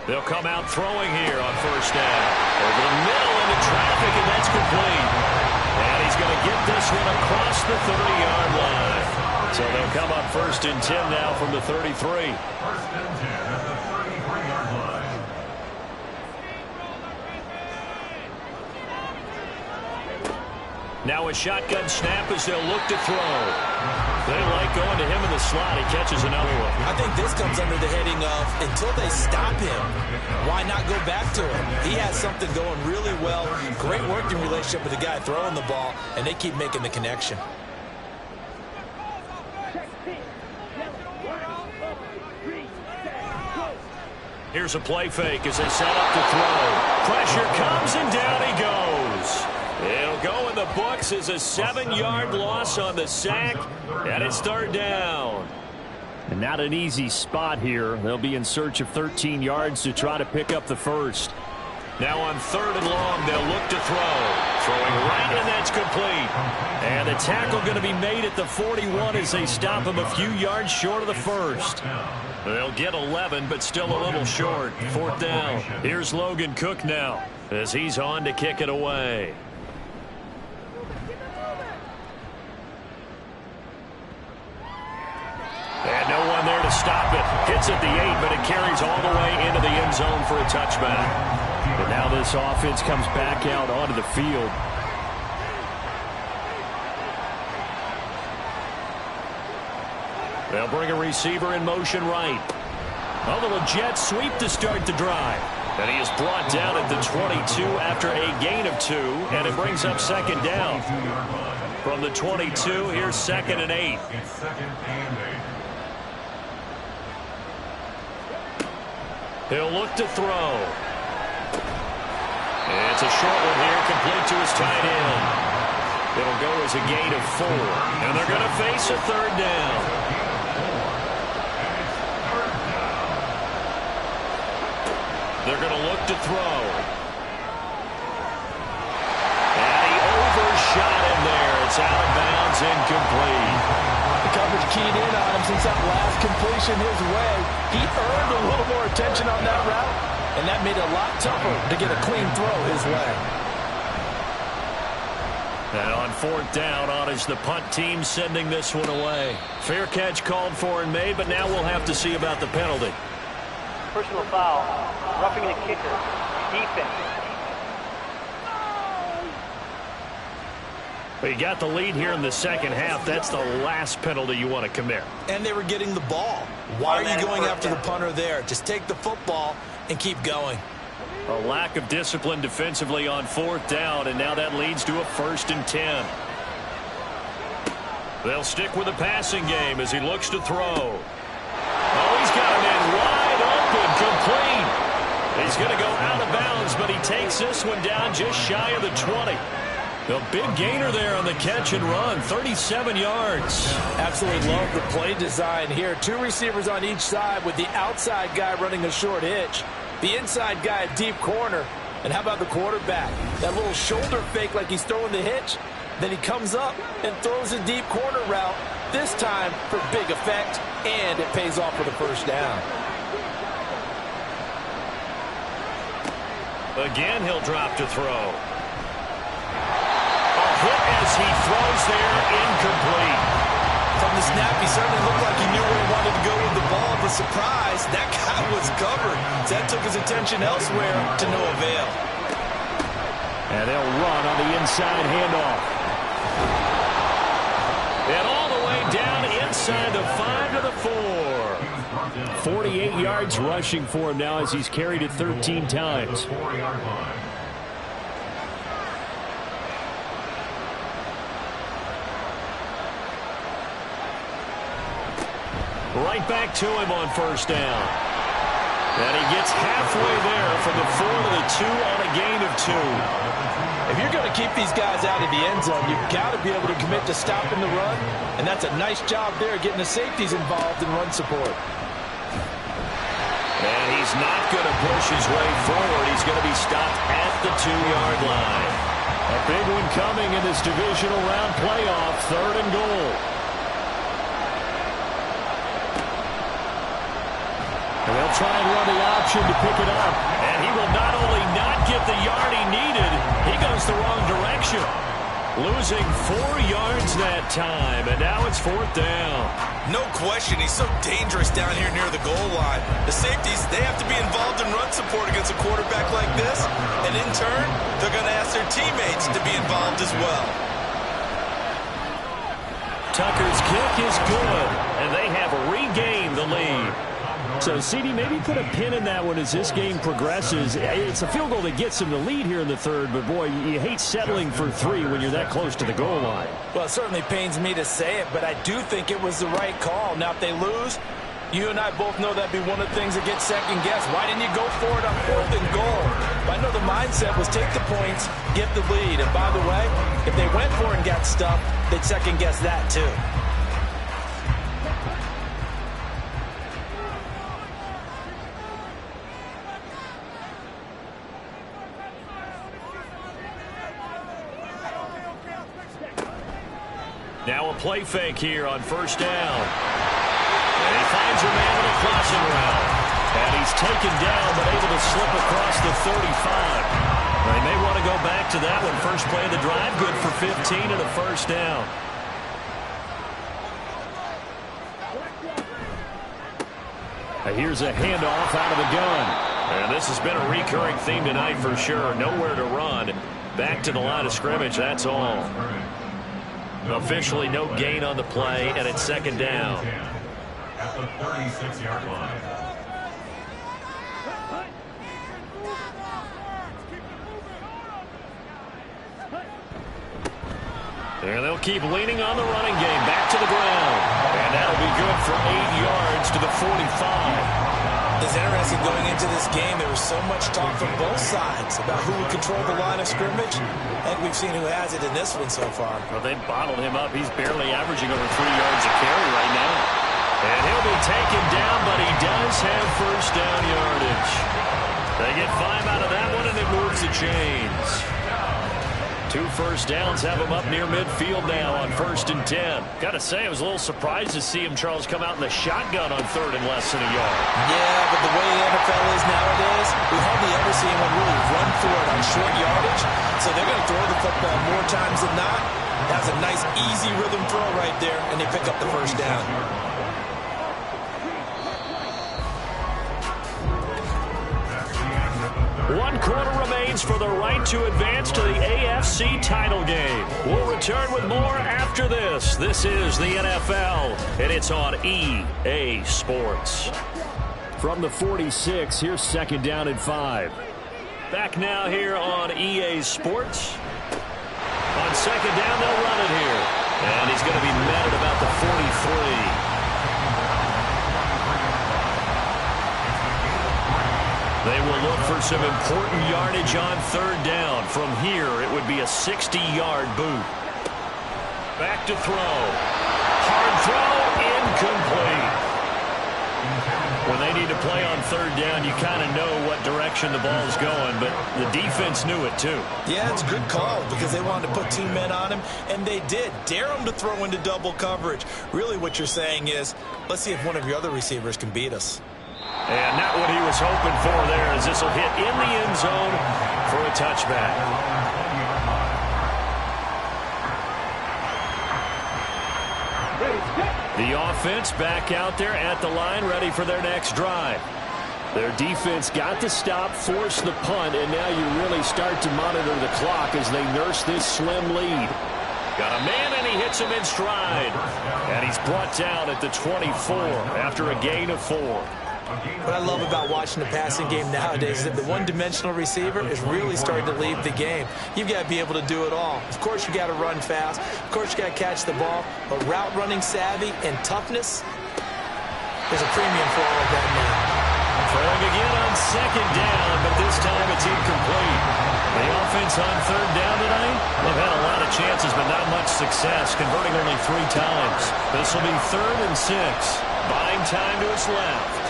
Speaker 2: They'll come out throwing here on first down. Over the middle into traffic, and that's complete. And he's going to get this one across the 30-yard line. So they'll come up 1st and 10 now from the 33.
Speaker 5: 1st and 10 at the 33-yard line.
Speaker 2: Now a shotgun snap as they'll look to throw. They like going to him in the slot. He catches another one.
Speaker 3: I think this comes under the heading of until they stop him, why not go back to him? He has something going really well. Great working relationship with the guy throwing the ball, and they keep making the connection.
Speaker 2: Here's a play fake as they set up to throw. Pressure comes and down he goes. It'll go in the books as a 7-yard loss on the sack, and it's third down.
Speaker 6: And not an easy spot here. They'll be in search of 13 yards to try to pick up the first.
Speaker 2: Now on 3rd and long, they'll look to throw. Throwing right, and that's complete. And the tackle going to be made at the 41 as they stop him a few yards short of the first. They'll get 11, but still a little short. 4th down. Here's Logan Cook now as he's on to kick it away. And no one there to stop it. Hits at the 8, but it carries all the way into the end zone for a touchback.
Speaker 6: And now this offense comes back out onto the field.
Speaker 2: They'll bring a receiver in motion right. A little jet sweep to start the drive. And he is brought down at the 22 after a gain of 2, and it brings up 2nd down. From the 22, here's 2nd and 8.
Speaker 5: It's 2nd and 8.
Speaker 2: He'll look to throw. It's a short one here, complete to his tight end. It'll go as a gain of 4. And they're going to face a 3rd down. They're going to look to throw. And he overshot him there. It's out of bounds, incomplete.
Speaker 3: The coverage keyed in on him since that last completion his way. He earned a little more attention on that route, and that made it a lot tougher to get a clean throw his way.
Speaker 2: And on 4th down, on is the punt team sending this one away. Fair catch called for and made, but now we'll have to see about the penalty.
Speaker 4: Personal foul. Roughing the kicker. Defense.
Speaker 2: But you got the lead here in the 2nd half. That's the last penalty you want to commit.
Speaker 3: And they were getting the ball. Why are you going after the punter there? Just take the football and keep going.
Speaker 2: A lack of discipline defensively on 4th down, and now that leads to a 1st and 10. They'll stick with the passing game as he looks to throw. Oh, he's got him in wide open, complete. He's going to go out of bounds, but he takes this one down just shy of the 20. A big gainer there on the catch and run, 37 yards.
Speaker 3: Absolutely love the play design here. 2 receivers on each side with the outside guy running a short hitch. The inside guy a deep corner. And how about the quarterback? That little shoulder fake like he's throwing the hitch. Then he comes up and throws a deep corner route, this time for big effect, and it pays off for the 1st down.
Speaker 2: Again, he'll drop to throw. Hit as he throws there, incomplete.
Speaker 3: From the snap, he certainly looked like he knew where he wanted to go with the ball, but surprise, that guy was covered. So that took his attention elsewhere to no avail.
Speaker 6: And they'll run on the inside handoff.
Speaker 2: And all the way down inside the 5 to the 4.
Speaker 6: 48 yards rushing for him now as he's carried it 13 times.
Speaker 5: 4-yard line.
Speaker 6: Right back to him on first down. And he gets halfway there from the 4 to the 2 on a gain of 2.
Speaker 3: If you're going to keep these guys out of the end zone, you've got to be able to commit to stopping the run. And that's a nice job there, getting the safeties involved in run support.
Speaker 2: And he's not going to push his way forward. He's going to be stopped at the 2-yard line.
Speaker 6: A big one coming in this divisional round playoff, 3rd and goal. And they'll try and run the option to pick it up.
Speaker 2: And he will not only not get the yard he needed, he goes the wrong direction. Losing 4 yards that time, and now it's 4th down.
Speaker 8: No question, he's so dangerous down here near the goal line. The safeties, they have to be involved in run support against a quarterback like this. And in turn, they're going to ask their teammates to be involved as well.
Speaker 6: Tucker's kick is good, and they have regained the lead. So, CD, maybe put a pin in that one as this game progresses. It's a field goal that gets him the lead here in the 3rd, but, boy, you hate settling for 3 when you're that close to the goal line.
Speaker 3: Well, it certainly pains me to say it, but I do think it was the right call. Now, if they lose, you and I both know that'd be one of the things that gets second-guessed. Why didn't you go for it on 4th and goal? But I know the mindset was take the points, get the lead. And, by the way, if they went for it and got stuffed, they'd second-guess that, too.
Speaker 2: Now a play fake here on first down. And he finds a man with a crossing route. And he's taken down but able to slip across the 35. They may want to go back to that one. First play of the drive, good for 15 and a first down.
Speaker 6: Here's a handoff out of the gun.
Speaker 2: And this has been a recurring theme tonight for sure. Nowhere to run. Back to the line of scrimmage, that's all. Officially no gain on the play, and it's 2nd down.
Speaker 5: At the 36-yard line.
Speaker 2: And they'll keep leaning on the running game. Back to the ground. And that'll be good for 8 yards to the 45.
Speaker 3: It's interesting going into this game. There was so much talk from both sides about who would control the line of scrimmage. I think we've seen who has it in this one so far.
Speaker 2: Well, they bottled him up. He's barely averaging over 3 yards a carry right now. And he'll be taken down, but he does have first down yardage. They get 5 out of that one, and it moves the chains. 2 first downs have him up near midfield now on 1st and 10. Got to say, I was a little surprised to see him, Charles, come out in the shotgun on 3rd and less than a yard.
Speaker 3: Yeah, but the way the NFL is nowadays, we hardly ever see anyone really run for it on short yardage. So they're going to throw the football more times than not. That's a nice, easy rhythm throw right there, and they pick up the first down.
Speaker 2: 1 quarter remains for the right to advance to the AFC title game. We'll return with more after this. This is the NFL, and it's on EA Sports.
Speaker 6: From the 46, here's 2nd down and 5.
Speaker 2: Back now here on EA Sports. On 2nd down, they'll run it here. And he's going to be met at about the 43. They will look for some important yardage on 3rd down. From here, it would be a 60-yard boot. Back to throw. Hard throw, incomplete. When they need to play on 3rd down, you kind of know what direction the ball is going, but the defense knew it too.
Speaker 3: Yeah, it's a good call because they wanted to put 2 men on him, and they did. Dare him to throw into double coverage. Really what you're saying is, let's see if one of your other receivers can beat us.
Speaker 2: And not what he was hoping for there, as this will hit in the end zone for a touchback. The offense back out there at the line, ready for their next drive.
Speaker 6: Their defense got the stop, forced the punt, and now you really start to monitor the clock as they nurse this slim lead.
Speaker 2: Got a man, and he hits him in stride. And he's brought down at the 24 after a gain of 4.
Speaker 3: What I love about watching the passing game nowadays is that the one-dimensional receiver is really starting to leave the game. You've got to be able to do it all. Of course, you got to run fast. Of course, you got to catch the ball. But route running savvy and toughness, there's a premium for all of that now.
Speaker 2: Throwing again on 2nd down, but this time it's incomplete. The offense on 3rd down tonight, they've had a lot of chances, but not much success, converting only 3 times. This will be 3rd and 6. Buying time to his left.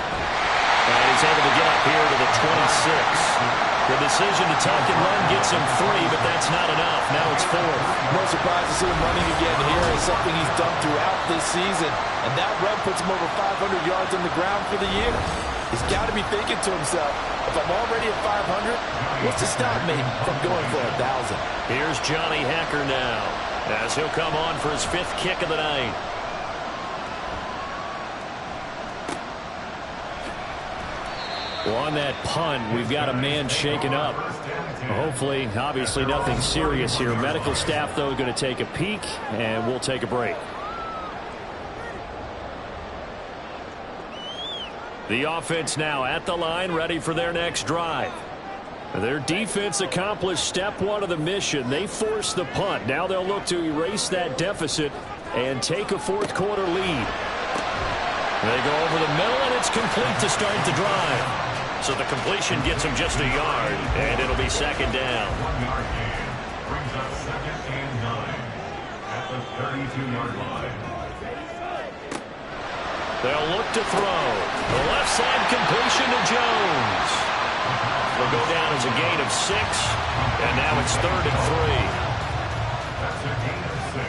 Speaker 2: And he's able to get up here to the 26. The decision to tuck and run gets him 3, but that's not enough. Now it's 4th.
Speaker 9: No surprise to see him running again here. Is something he's done throughout this season. And that run puts him over 500 yards on the ground for the year. He's got to be thinking to himself, if I'm already at 500, what's to stop me from going for 1,000?
Speaker 2: Here's Johnny Hacker now, as he'll come on for his 5th kick of the night. Well, on that punt, we've got a man shaken up. Hopefully, obviously nothing serious here. Medical staff, though, going to take a peek, and we'll take a break. The offense now at the line, ready for their next drive. Their defense accomplished step 1 of the mission. They forced the punt. Now they'll look to erase that deficit and take a 4th quarter lead. They go over the middle, and it's complete to start the drive. So the completion gets him just a yard, and it'll be 2nd down.
Speaker 5: 1-yard gain brings up 2nd and 9 at the 32-yard line.
Speaker 2: They'll look to throw. The left side completion to Jones. Will go down as a gain of 6, and now it's 3rd and 3.
Speaker 5: That's a gain of 6.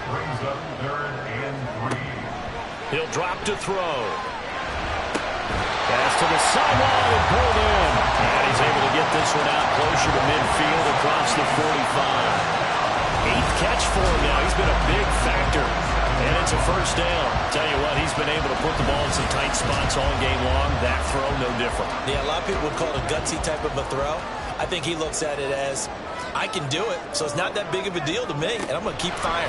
Speaker 5: Brings up 3rd and 3.
Speaker 2: He'll drop to throw. Pass to the sideline and pulled in. And he's able to get this one out closer to midfield across the 45. 8th catch for him now. He's been a big factor. And it's a 1st down. Tell you what, he's been able to put the ball in some tight spots all game long. That throw, no different.
Speaker 3: Yeah, a lot of people would call it a gutsy type of a throw. I think he looks at it as, I can do it, so it's not that big of a deal to me, and I'm going to keep firing.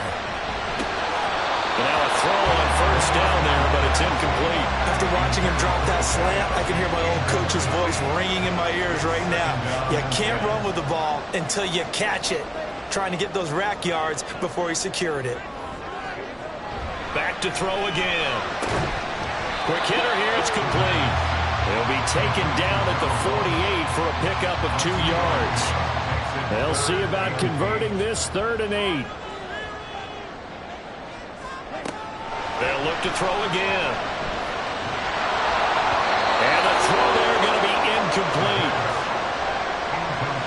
Speaker 2: And now a throw on 1st down there, but it's incomplete.
Speaker 3: After watching him drop that slant, I can hear my old coach's voice ringing in my ears right now. You can't run with the ball until you catch it. Trying to get those rack yards before he secured it.
Speaker 2: Back to throw again. Quick hitter here, it's complete. He'll be taken down at the 48 for a pickup of 2 yards. They'll see about converting this 3rd and 8. They'll look to throw again. And the throw there going to be incomplete.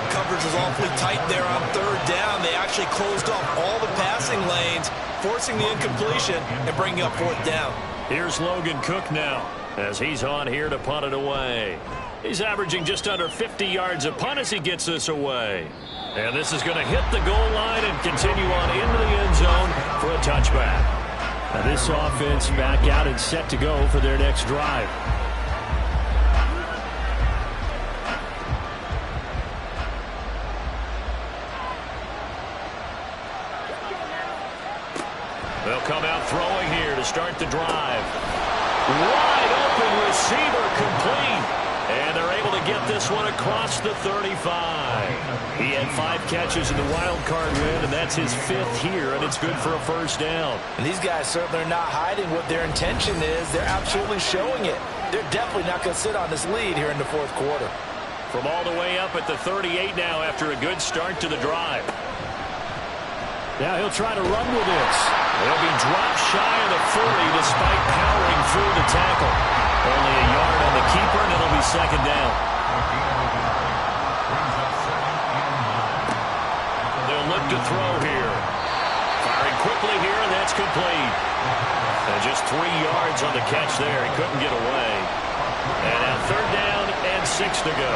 Speaker 8: Coverage was awfully tight there on 3rd down. They actually closed off all the passing lanes, forcing the incompletion and bringing up 4th down.
Speaker 2: Here's Logan Cook now as he's on here to punt it away. He's averaging just under 50 yards a punt as he gets this away. And this is going to hit the goal line and continue on into the end zone for a touchback. Now this offense back out and set to go for their next drive. They'll come out throwing here to start the drive. Wide open receiver complete. And they're able to get this one across the 35. He had 5 catches in the wild card win, and that's his 5th here, and it's good for a 1st down.
Speaker 3: And these guys certainly are not hiding what their intention is. They're absolutely showing it. They're definitely not going to sit on this lead here in the 4th quarter.
Speaker 2: From all the way up at the 38 now after a good start to the drive. Now he'll try to run with this. He'll be dropped shy of the 40 despite powering through the tackle. Only a yard on the keeper, and it'll be 2nd down. They'll look to throw here. Firing quickly here, and that's complete. And just 3 yards on the catch there. He couldn't get away. And now 3rd down and 6 to go.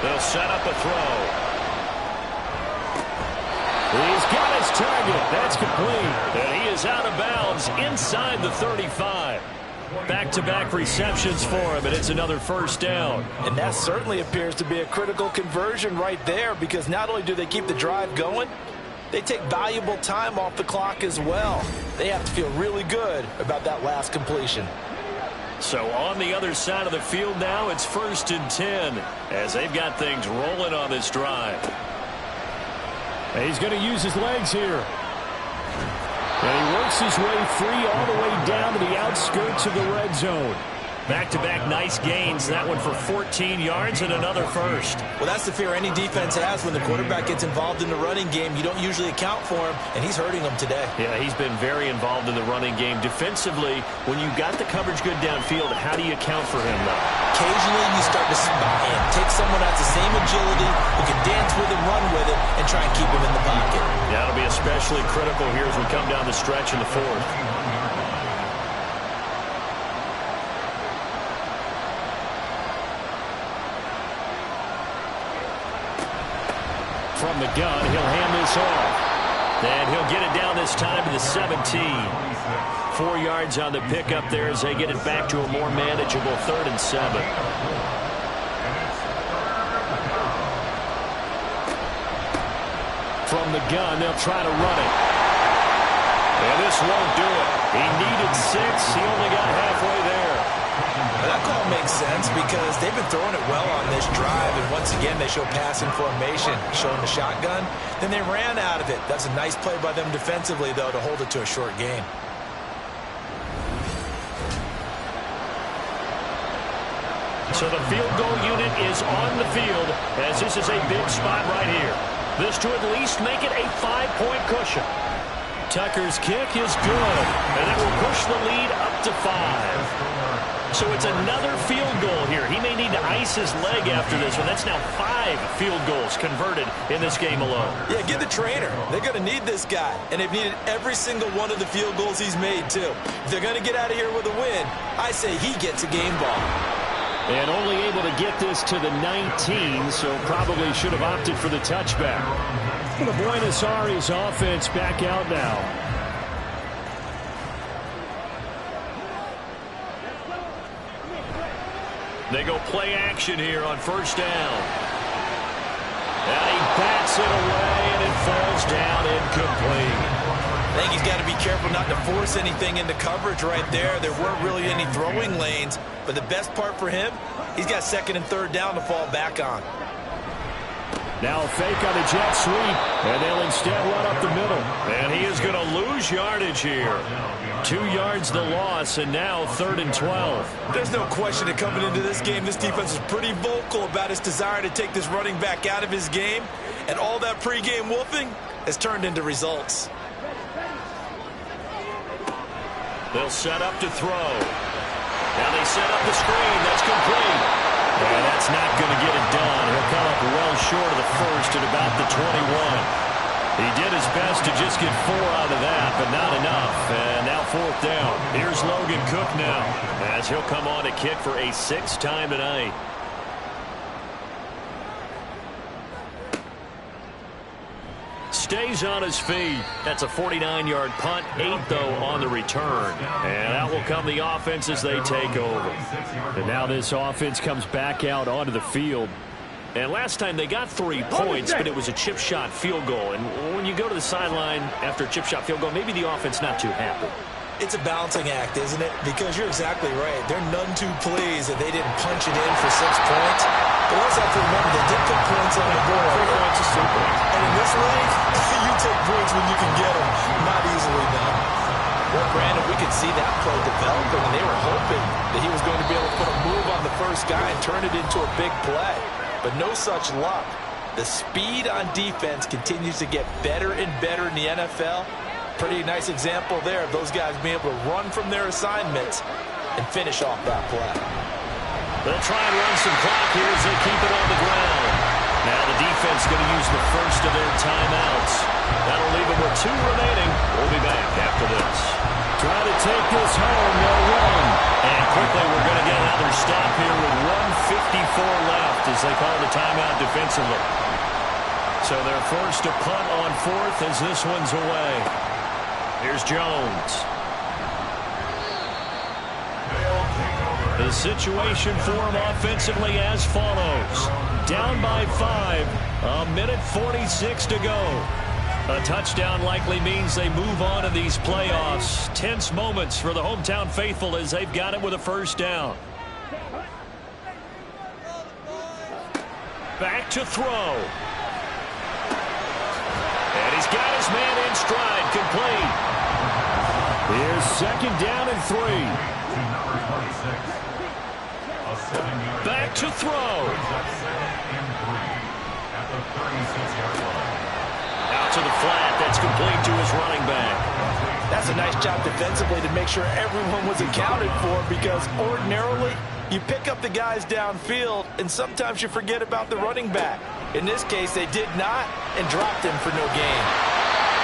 Speaker 2: They'll set up a throw. He's got his target. That's complete. And he is out of bounds inside the 35.
Speaker 6: Back-to-back receptions for him, and it's another first down.
Speaker 3: And that certainly appears to be a critical conversion right there, because not only do they keep the drive going, they take valuable time off the clock as well. They have to feel really good about that last completion.
Speaker 6: So on the other side of the field now, it's 1st and 10 as they've got things rolling on this drive.
Speaker 2: And he's going to use his legs here. And he works his way free all the way down to the outskirts of the red zone.
Speaker 6: Back-to-back nice gains. That one for 14 yards and another first.
Speaker 3: Well, that's the fear any defense has when the quarterback gets involved in the running game. You don't usually account for him, and he's hurting them today.
Speaker 6: Yeah, he's been very involved in the running game. Defensively, when you got the coverage good downfield, how do you account for him, though?
Speaker 3: Occasionally, you start to spot him. Take someone that's the same agility, who can dance with him, run with him, and try and keep him in the pocket.
Speaker 6: That'll be especially critical here as we come down the stretch in the 4th.
Speaker 2: From the gun, he'll hand this off.
Speaker 6: And he'll get it down this time to the 17. 4 yards on the pickup there as they get it back to a more manageable 3rd and 7.
Speaker 2: From the gun, they'll try to run it.
Speaker 6: And this won't do it. He needed 6. He only got halfway there.
Speaker 3: That call makes sense because they've been throwing it well on this drive, and once again they show passing formation, showing the shotgun. Then they ran out of it. That's a nice play by them defensively, though, to hold it to a short game.
Speaker 6: So the field goal unit is on the field as this is a big spot right here. This to at least make it a 5-point cushion.
Speaker 2: Tucker's kick is good,
Speaker 6: and it will push the lead up to 5. So it's another field goal here. He may need to ice his leg after this one. That's now 5 field goals converted in this game alone.
Speaker 3: Yeah, get the trainer. They're going to need this guy, and they've needed every single one of the field goals he's made, too. If they're going to get out of here with a win, I say he gets a game ball.
Speaker 2: And only able to get this to the 19, so probably should have opted for the touchback. The Buenos Aires offense back out now.
Speaker 6: They go play action here on 1st down. And he bats it away, and it falls down incomplete.
Speaker 3: I think he's got to be careful not to force anything into coverage right there. There weren't really any throwing lanes, but the best part for him, he's got 2nd and 3rd down to fall back on.
Speaker 2: Now a fake on the jet sweep, and they'll instead run up the middle.
Speaker 6: And he is going to lose yardage here. 2 yards the loss, and now 3rd and 12.
Speaker 3: There's no question that coming into this game, this defense is pretty vocal about its desire to take this running back out of his game, and all that pregame wolfing has turned into results.
Speaker 6: They'll set up to throw. Now they set up the screen. That's complete. And that's not going to get it done. He'll come up well short of the 1st at about the 21. He did his best to just get 4 out of that, but not enough. And now 4th down. Here's Logan Cook now as he'll come on to kick for a 6th time tonight. Stays on his feet. That's a 49-yard punt, 8 though on the return. And out will come the offense as they take over.
Speaker 2: And now this offense comes back out onto the field.
Speaker 6: And last time they got 3 points, but it was a chip shot field goal. And when you go to the sideline after a chip shot field goal, maybe the offense not too happy.
Speaker 3: It's a balancing act, isn't it? Because you're exactly right. They're none too pleased that they didn't punch it in for 6 points. But also have to remember they did put points on the board.
Speaker 6: 3 points is 2 points.
Speaker 3: And in this league, you take points when you can get them. Not easily done. Well, Brandon, we could see that play developing, and they were hoping that he was going to be able to put a move on the first guy and turn it into a big play. But no such luck. The speed on defense continues to get better and better in the NFL. Pretty nice example there of those guys being able to run from their assignments and finish off that play.
Speaker 6: They'll try and run some clock here as they keep it on the ground. Now the defense going to use the first of their timeouts. That'll leave them with 2 remaining. We'll be back after this.
Speaker 2: Try to take this home. They'll run.
Speaker 6: And quickly we're going to get another stop here with 1:54 left as they call the timeout defensively. So they're forced to punt on 4th as this one's away. Here's Jones. The situation for him offensively as follows. Down by 5, 1:46 to go. A touchdown likely means they move on in these playoffs. Tense moments for the hometown faithful as they've got it with a first down. Back to throw. And he's got his man in stride, complete. Here's second down and 3. Back to throw. Out to the flat. That's complete to his running back.
Speaker 3: That's a nice job defensively to make sure everyone was accounted for, because ordinarily you pick up the guys downfield and sometimes you forget about the running back. In this case, they did not and dropped him for no gain.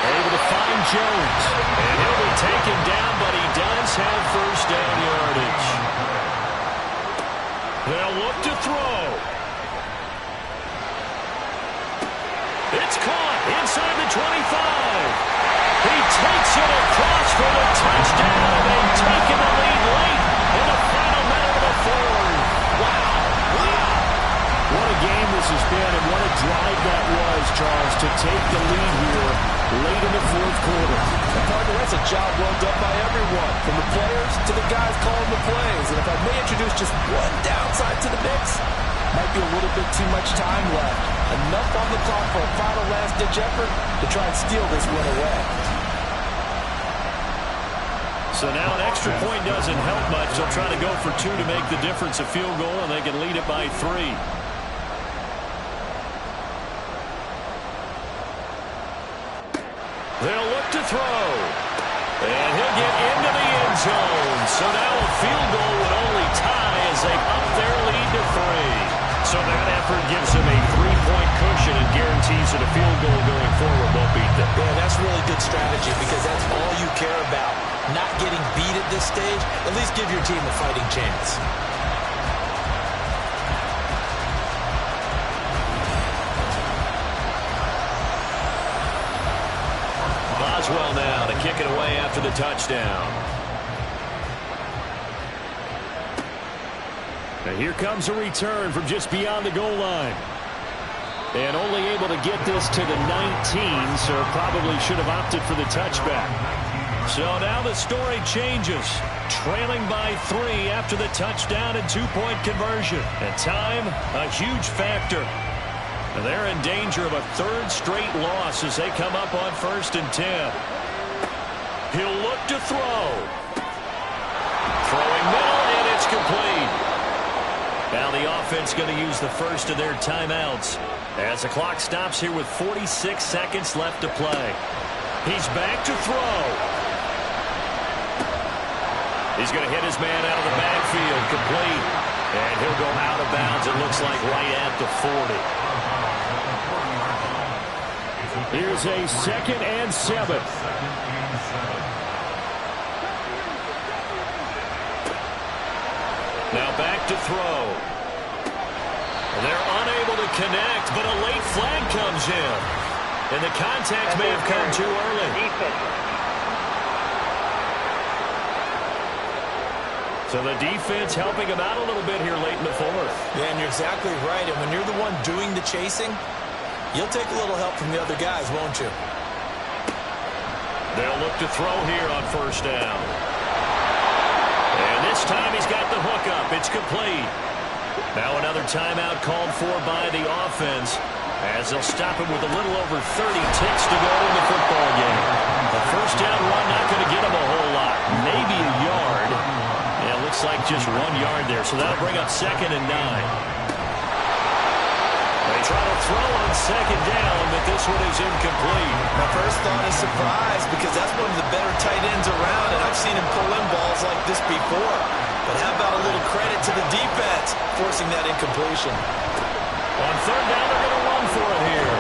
Speaker 6: Able to find Jones. And he'll be taken down, but he does have first down yardage. They'll look to throw. It's caught inside the 25. He takes it across for the touchdown, and they've taken the lead late in the final minute of the fourth. Wow. Wow. What a game this has been, and what a drive that was, Charles, to take the lead here late in the fourth quarter.
Speaker 3: Partner, that's a job well done by everyone, from the players to the guys calling the plays. And if I may introduce just one downside to the mix, might be a little bit too much time left. Enough on the clock for a final last-ditch effort to try and steal this one away.
Speaker 6: So now an extra point doesn't help much. They'll try to go for 2 to make the difference a field goal, and they can lead it by 3. They'll look to throw. And he'll get into the end zone. So now a field goal would only tie as they up their lead to 3. So that effort gives them a 3-point cushion and guarantees that a field goal going forward won't beat them.
Speaker 3: Yeah, that's really good strategy, because that's all you care about. Not getting beat at this stage. At least give your team a fighting chance.
Speaker 6: Boswell now to kick it away after the touchdown. And here comes a return from just beyond the goal line. And only able to get this to the 19, so probably should have opted for the touchback. So now the story changes. Trailing by 3 after the touchdown and 2-point conversion. And time, a huge factor. And they're in danger of a 3rd straight loss as they come up on 1st and 10. He'll look to throw. Throwing middle, and it's complete. Now the offense going to use the first of their timeouts as the clock stops here with 46 seconds left to play. He's back to throw. He's going to hit his man out of the backfield, complete. And he'll go out of bounds, it looks like, right at the 40. Here's a 2nd and 7. Now back to throw. They're unable to connect, but a late flag comes in. And the contact may have come too early. So the defense helping him out a little bit here late in the fourth.
Speaker 3: Yeah, and you're exactly right. And when you're the one doing the chasing, you'll take a little help from the other guys, won't you?
Speaker 6: They'll look to throw here on 1st down. And this time he's got the hook up. It's complete. Now another timeout called for by the offense as they'll stop him with a little over 30 ticks to go in the football game. The 1st down run not going to get him a whole lot. Maybe a yard. Yeah, it looks like just 1 yard there. So that'll bring up 2nd and 9. They try to throw on 2nd down, but this one is incomplete.
Speaker 3: My first thought is surprise, because that's one of the better tight ends around, and I've seen him pull in balls like this before. But how about a little credit to the defense forcing that incompletion?
Speaker 6: On 3rd down, they're going to run for it here.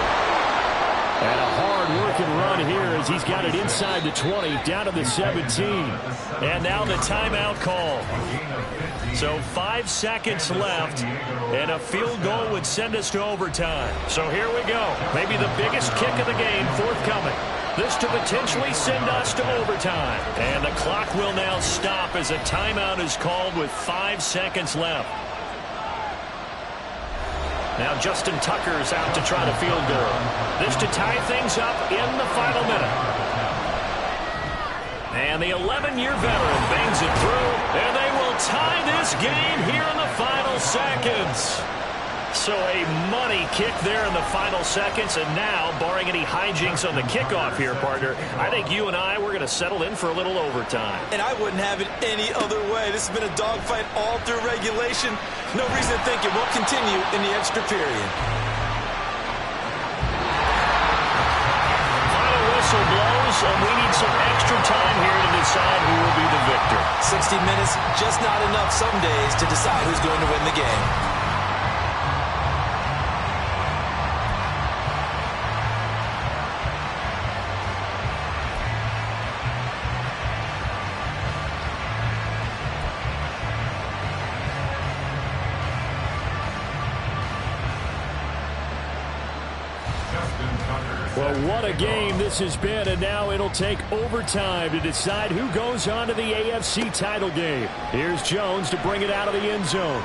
Speaker 6: And a hard-working run here as he's got it inside the 20, down to the 17. And now the timeout call. So 5 seconds left, and a field goal would send us to overtime. So here we go. Maybe the biggest kick of the game forthcoming. This to potentially send us to overtime. And the clock will now stop as a timeout is called with 5 seconds left. Now Justin Tucker's out to try to field goal. This to tie things up in the final minute. And the 11-year veteran bangs it through, and they will tie this game here in the final seconds. So a money kick there in the final seconds, and now, barring any hijinks on the kickoff here, partner, I think you and we're going to settle in for a little overtime.
Speaker 8: And I wouldn't have it any other way. This has been a dogfight all through regulation. No reason to think it won't continue in the extra period.
Speaker 6: Final whistle blows, and we need some extra time here to decide who will be the victor.
Speaker 8: 60 minutes, just not enough some days to decide who's going to win the game.
Speaker 6: Well, what a game this has been, and now it'll take overtime to decide who goes on to the AFC title game. Here's Jones to bring it out of the end zone.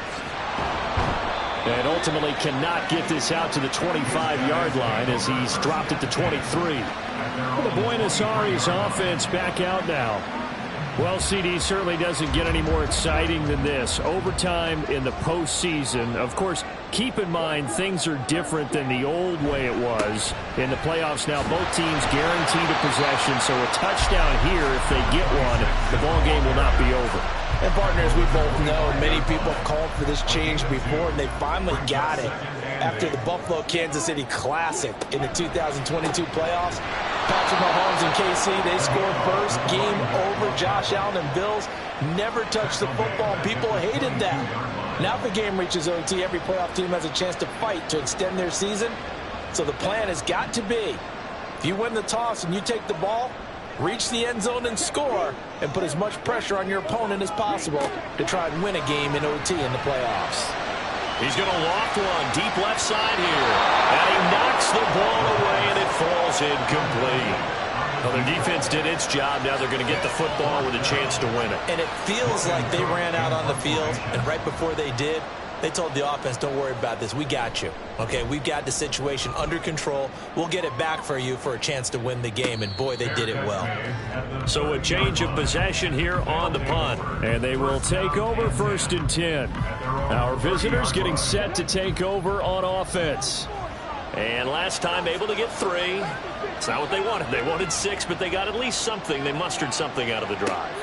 Speaker 6: And ultimately cannot get this out to the 25-yard line as he's dropped it to 23. Well, the Buenos Aires offense back out now. Well, CD, certainly doesn't get any more exciting than this. Overtime in the postseason. Of course, keep in mind things are different than the old way it was. In the playoffs now, both teams guaranteed a possession, so a touchdown here, if they get one, the ball game will not be over.
Speaker 3: And partners, we both know many people have called for this change before, and they finally got it after the Buffalo-Kansas City Classic in the 2022 playoffs. Patrick Mahomes and KC, they scored first. Game over. Josh Allen and Bills never touched the football, and people hated that. Now if the game reaches OT, every playoff team has a chance to fight to extend their season. So the plan has got to be, if you win the toss and you take the ball, reach the end zone and score, and put as much pressure on your opponent as possible to try and win a game in OT in the playoffs.
Speaker 6: He's going to loft one deep left side here. And he knocks the ball away, and it falls incomplete. Well, their defense did its job. Now they're going to get the football with a chance to win it.
Speaker 3: And it feels like they ran out on the field, and right before they did, they told the offense, don't worry about this. We got you. Okay, we've got the situation under control. We'll get it back for you for a chance to win the game. And, boy, they did it well.
Speaker 6: So a change of possession here on the punt. And they will take over 1st and 10. Our visitors getting set to take over on offense. And last time able to get 3. It's not what they wanted. They wanted 6, but they got at least something. They mustered something out of the drive.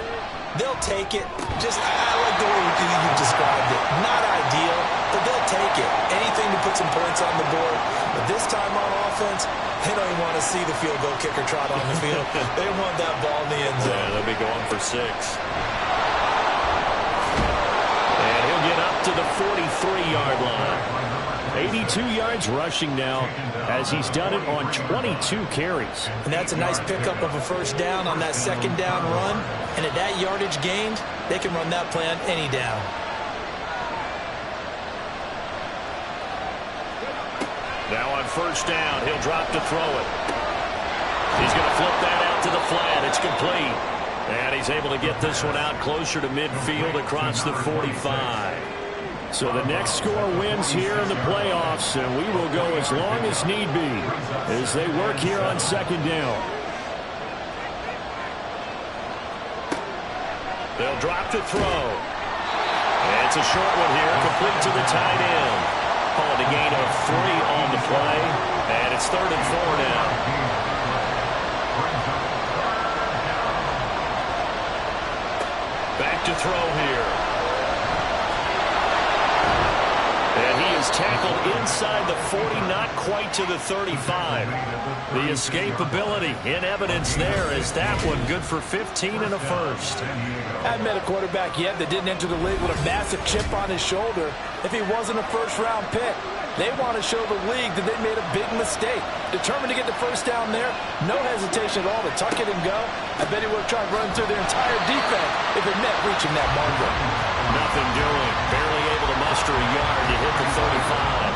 Speaker 3: They'll take it. I like the way you described it. Not ideal, but they'll take it. Anything to put some points on the board. But this time on offense, they don't even want to see the field goal kicker trot on the field. They want that ball in the end zone.
Speaker 6: Yeah, they'll be going for 6. And he'll get up to the 43-yard line. 82 yards rushing now as he's done it on 22 carries.
Speaker 3: And that's a nice pickup of a first down on that second down run. And at that yardage gained, they can run that play on any down.
Speaker 6: Now on first down, he'll drop to throw it. He's going to flip that out to the flat. It's complete. And he's able to get this one out closer to midfield across the 45. So the next score wins here in the playoffs, and we will go as long as need be as they work here on second down. They'll drop to throw. And it's a short one here, complete to the tight end. Called a gain of 3 on the play, and it's 3rd and 4 now. Back to throw here. And he is tackled inside the 40, not quite to the 35. The escapability in evidence there as that one good for 15 and a first.
Speaker 3: I haven't met a quarterback yet that didn't enter the league with a massive chip on his shoulder if he wasn't a first-round pick. They want to show the league that they made a big mistake. Determined to get the first down there, no hesitation at all to tuck it and go. I bet he would have tried running through their entire defense if it meant reaching that marker.
Speaker 6: Nothing doing. Barely able to muster a yard to hit the 35.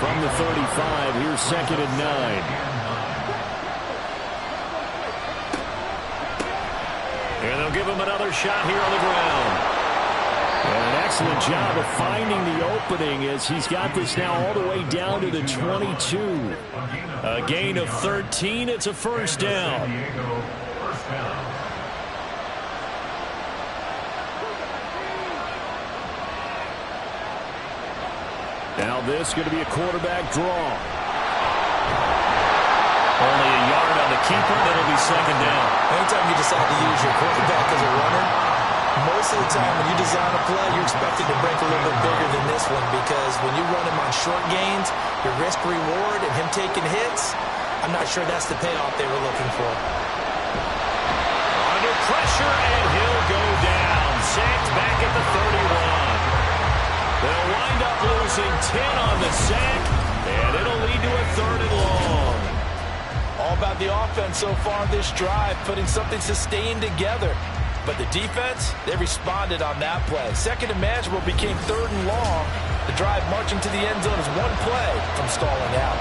Speaker 6: From the 35, here's 2nd and 9.
Speaker 2: give him another shot here on the ground.
Speaker 6: And an excellent job of finding the opening as he's got this now all the way down to the 22.
Speaker 2: A gain of 13. It's a first down.
Speaker 6: Now this is going to be a quarterback draw.
Speaker 2: Only a yard on the keeper, and it'll be second down.
Speaker 9: Anytime you decide to use your quarterback as a runner, most of the time when you design a play, you're expected to break a little bit bigger than this one because when you run him on short gains, your risk-reward and him taking hits, I'm not sure that's the payoff they were looking for.
Speaker 2: Under pressure, and he'll go down. Sacked back at the 31. They'll wind up losing 10 on the sack, and it'll lead to a 3rd and long.
Speaker 9: All about the offense so far this drive, putting something sustained together. But the defense, they responded on that play. 2nd and manageable became 3rd and long. The drive marching to the end zone is one play from stalling out.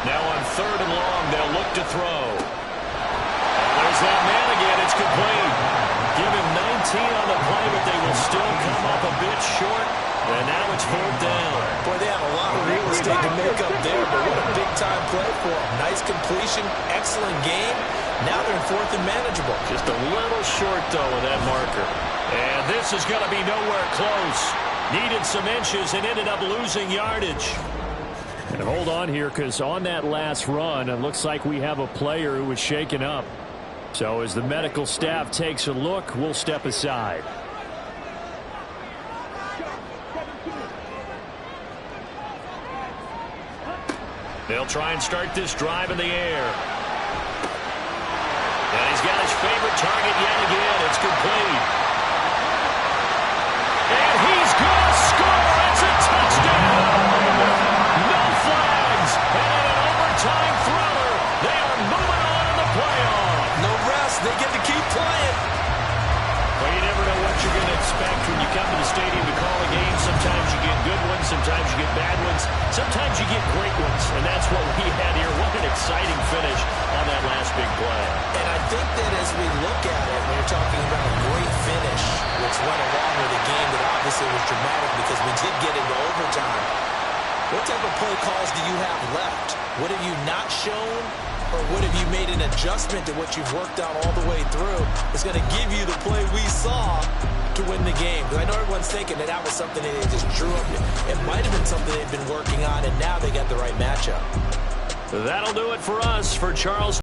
Speaker 2: Now on 3rd and long, they'll look to throw. And there's that man again. It's complete. Give him 19 on the play, but they will still come up a bit short. And now it's 4th down.
Speaker 9: Boy, they have a lot of real estate to make up there, but what a big-time play for them. Nice completion, excellent game. Now they're in 4th and manageable.
Speaker 2: Just a little short, though, with that marker. And this is going to be nowhere close. Needed some inches and ended up losing yardage.
Speaker 6: And hold on here, because on that last run, it looks like we have a player who was shaken up. So as the medical staff takes a look, we'll step aside.
Speaker 2: They'll try and start this drive in the air. And he's got his favorite target yet again. It's complete. And he's going to score. It's a touchdown. No flags. And in an overtime thriller, they are moving on in the playoff.
Speaker 9: No rest. They get to keep playing.
Speaker 2: Well, you never know what you're going to expect when you come to the stadium to call a game. Sometimes you get good ones. Sometimes you get bad ones. Sometimes you get great ones. And that's what we had here. What an exciting finish on that last big play.
Speaker 9: And I think that as we look at it, when you're talking about a great finish, which went along with a game that obviously was dramatic because we did get into overtime, what type of play calls do you have left? What have you not shown? Or what have you made an adjustment to what you've worked out all the way through? It's going to give you the play we saw to win the game. Because I know everyone's thinking that that was something that they just drew up. It might have been something they've been working on, and now they got the right matchup.
Speaker 2: That'll do it for us. For Charles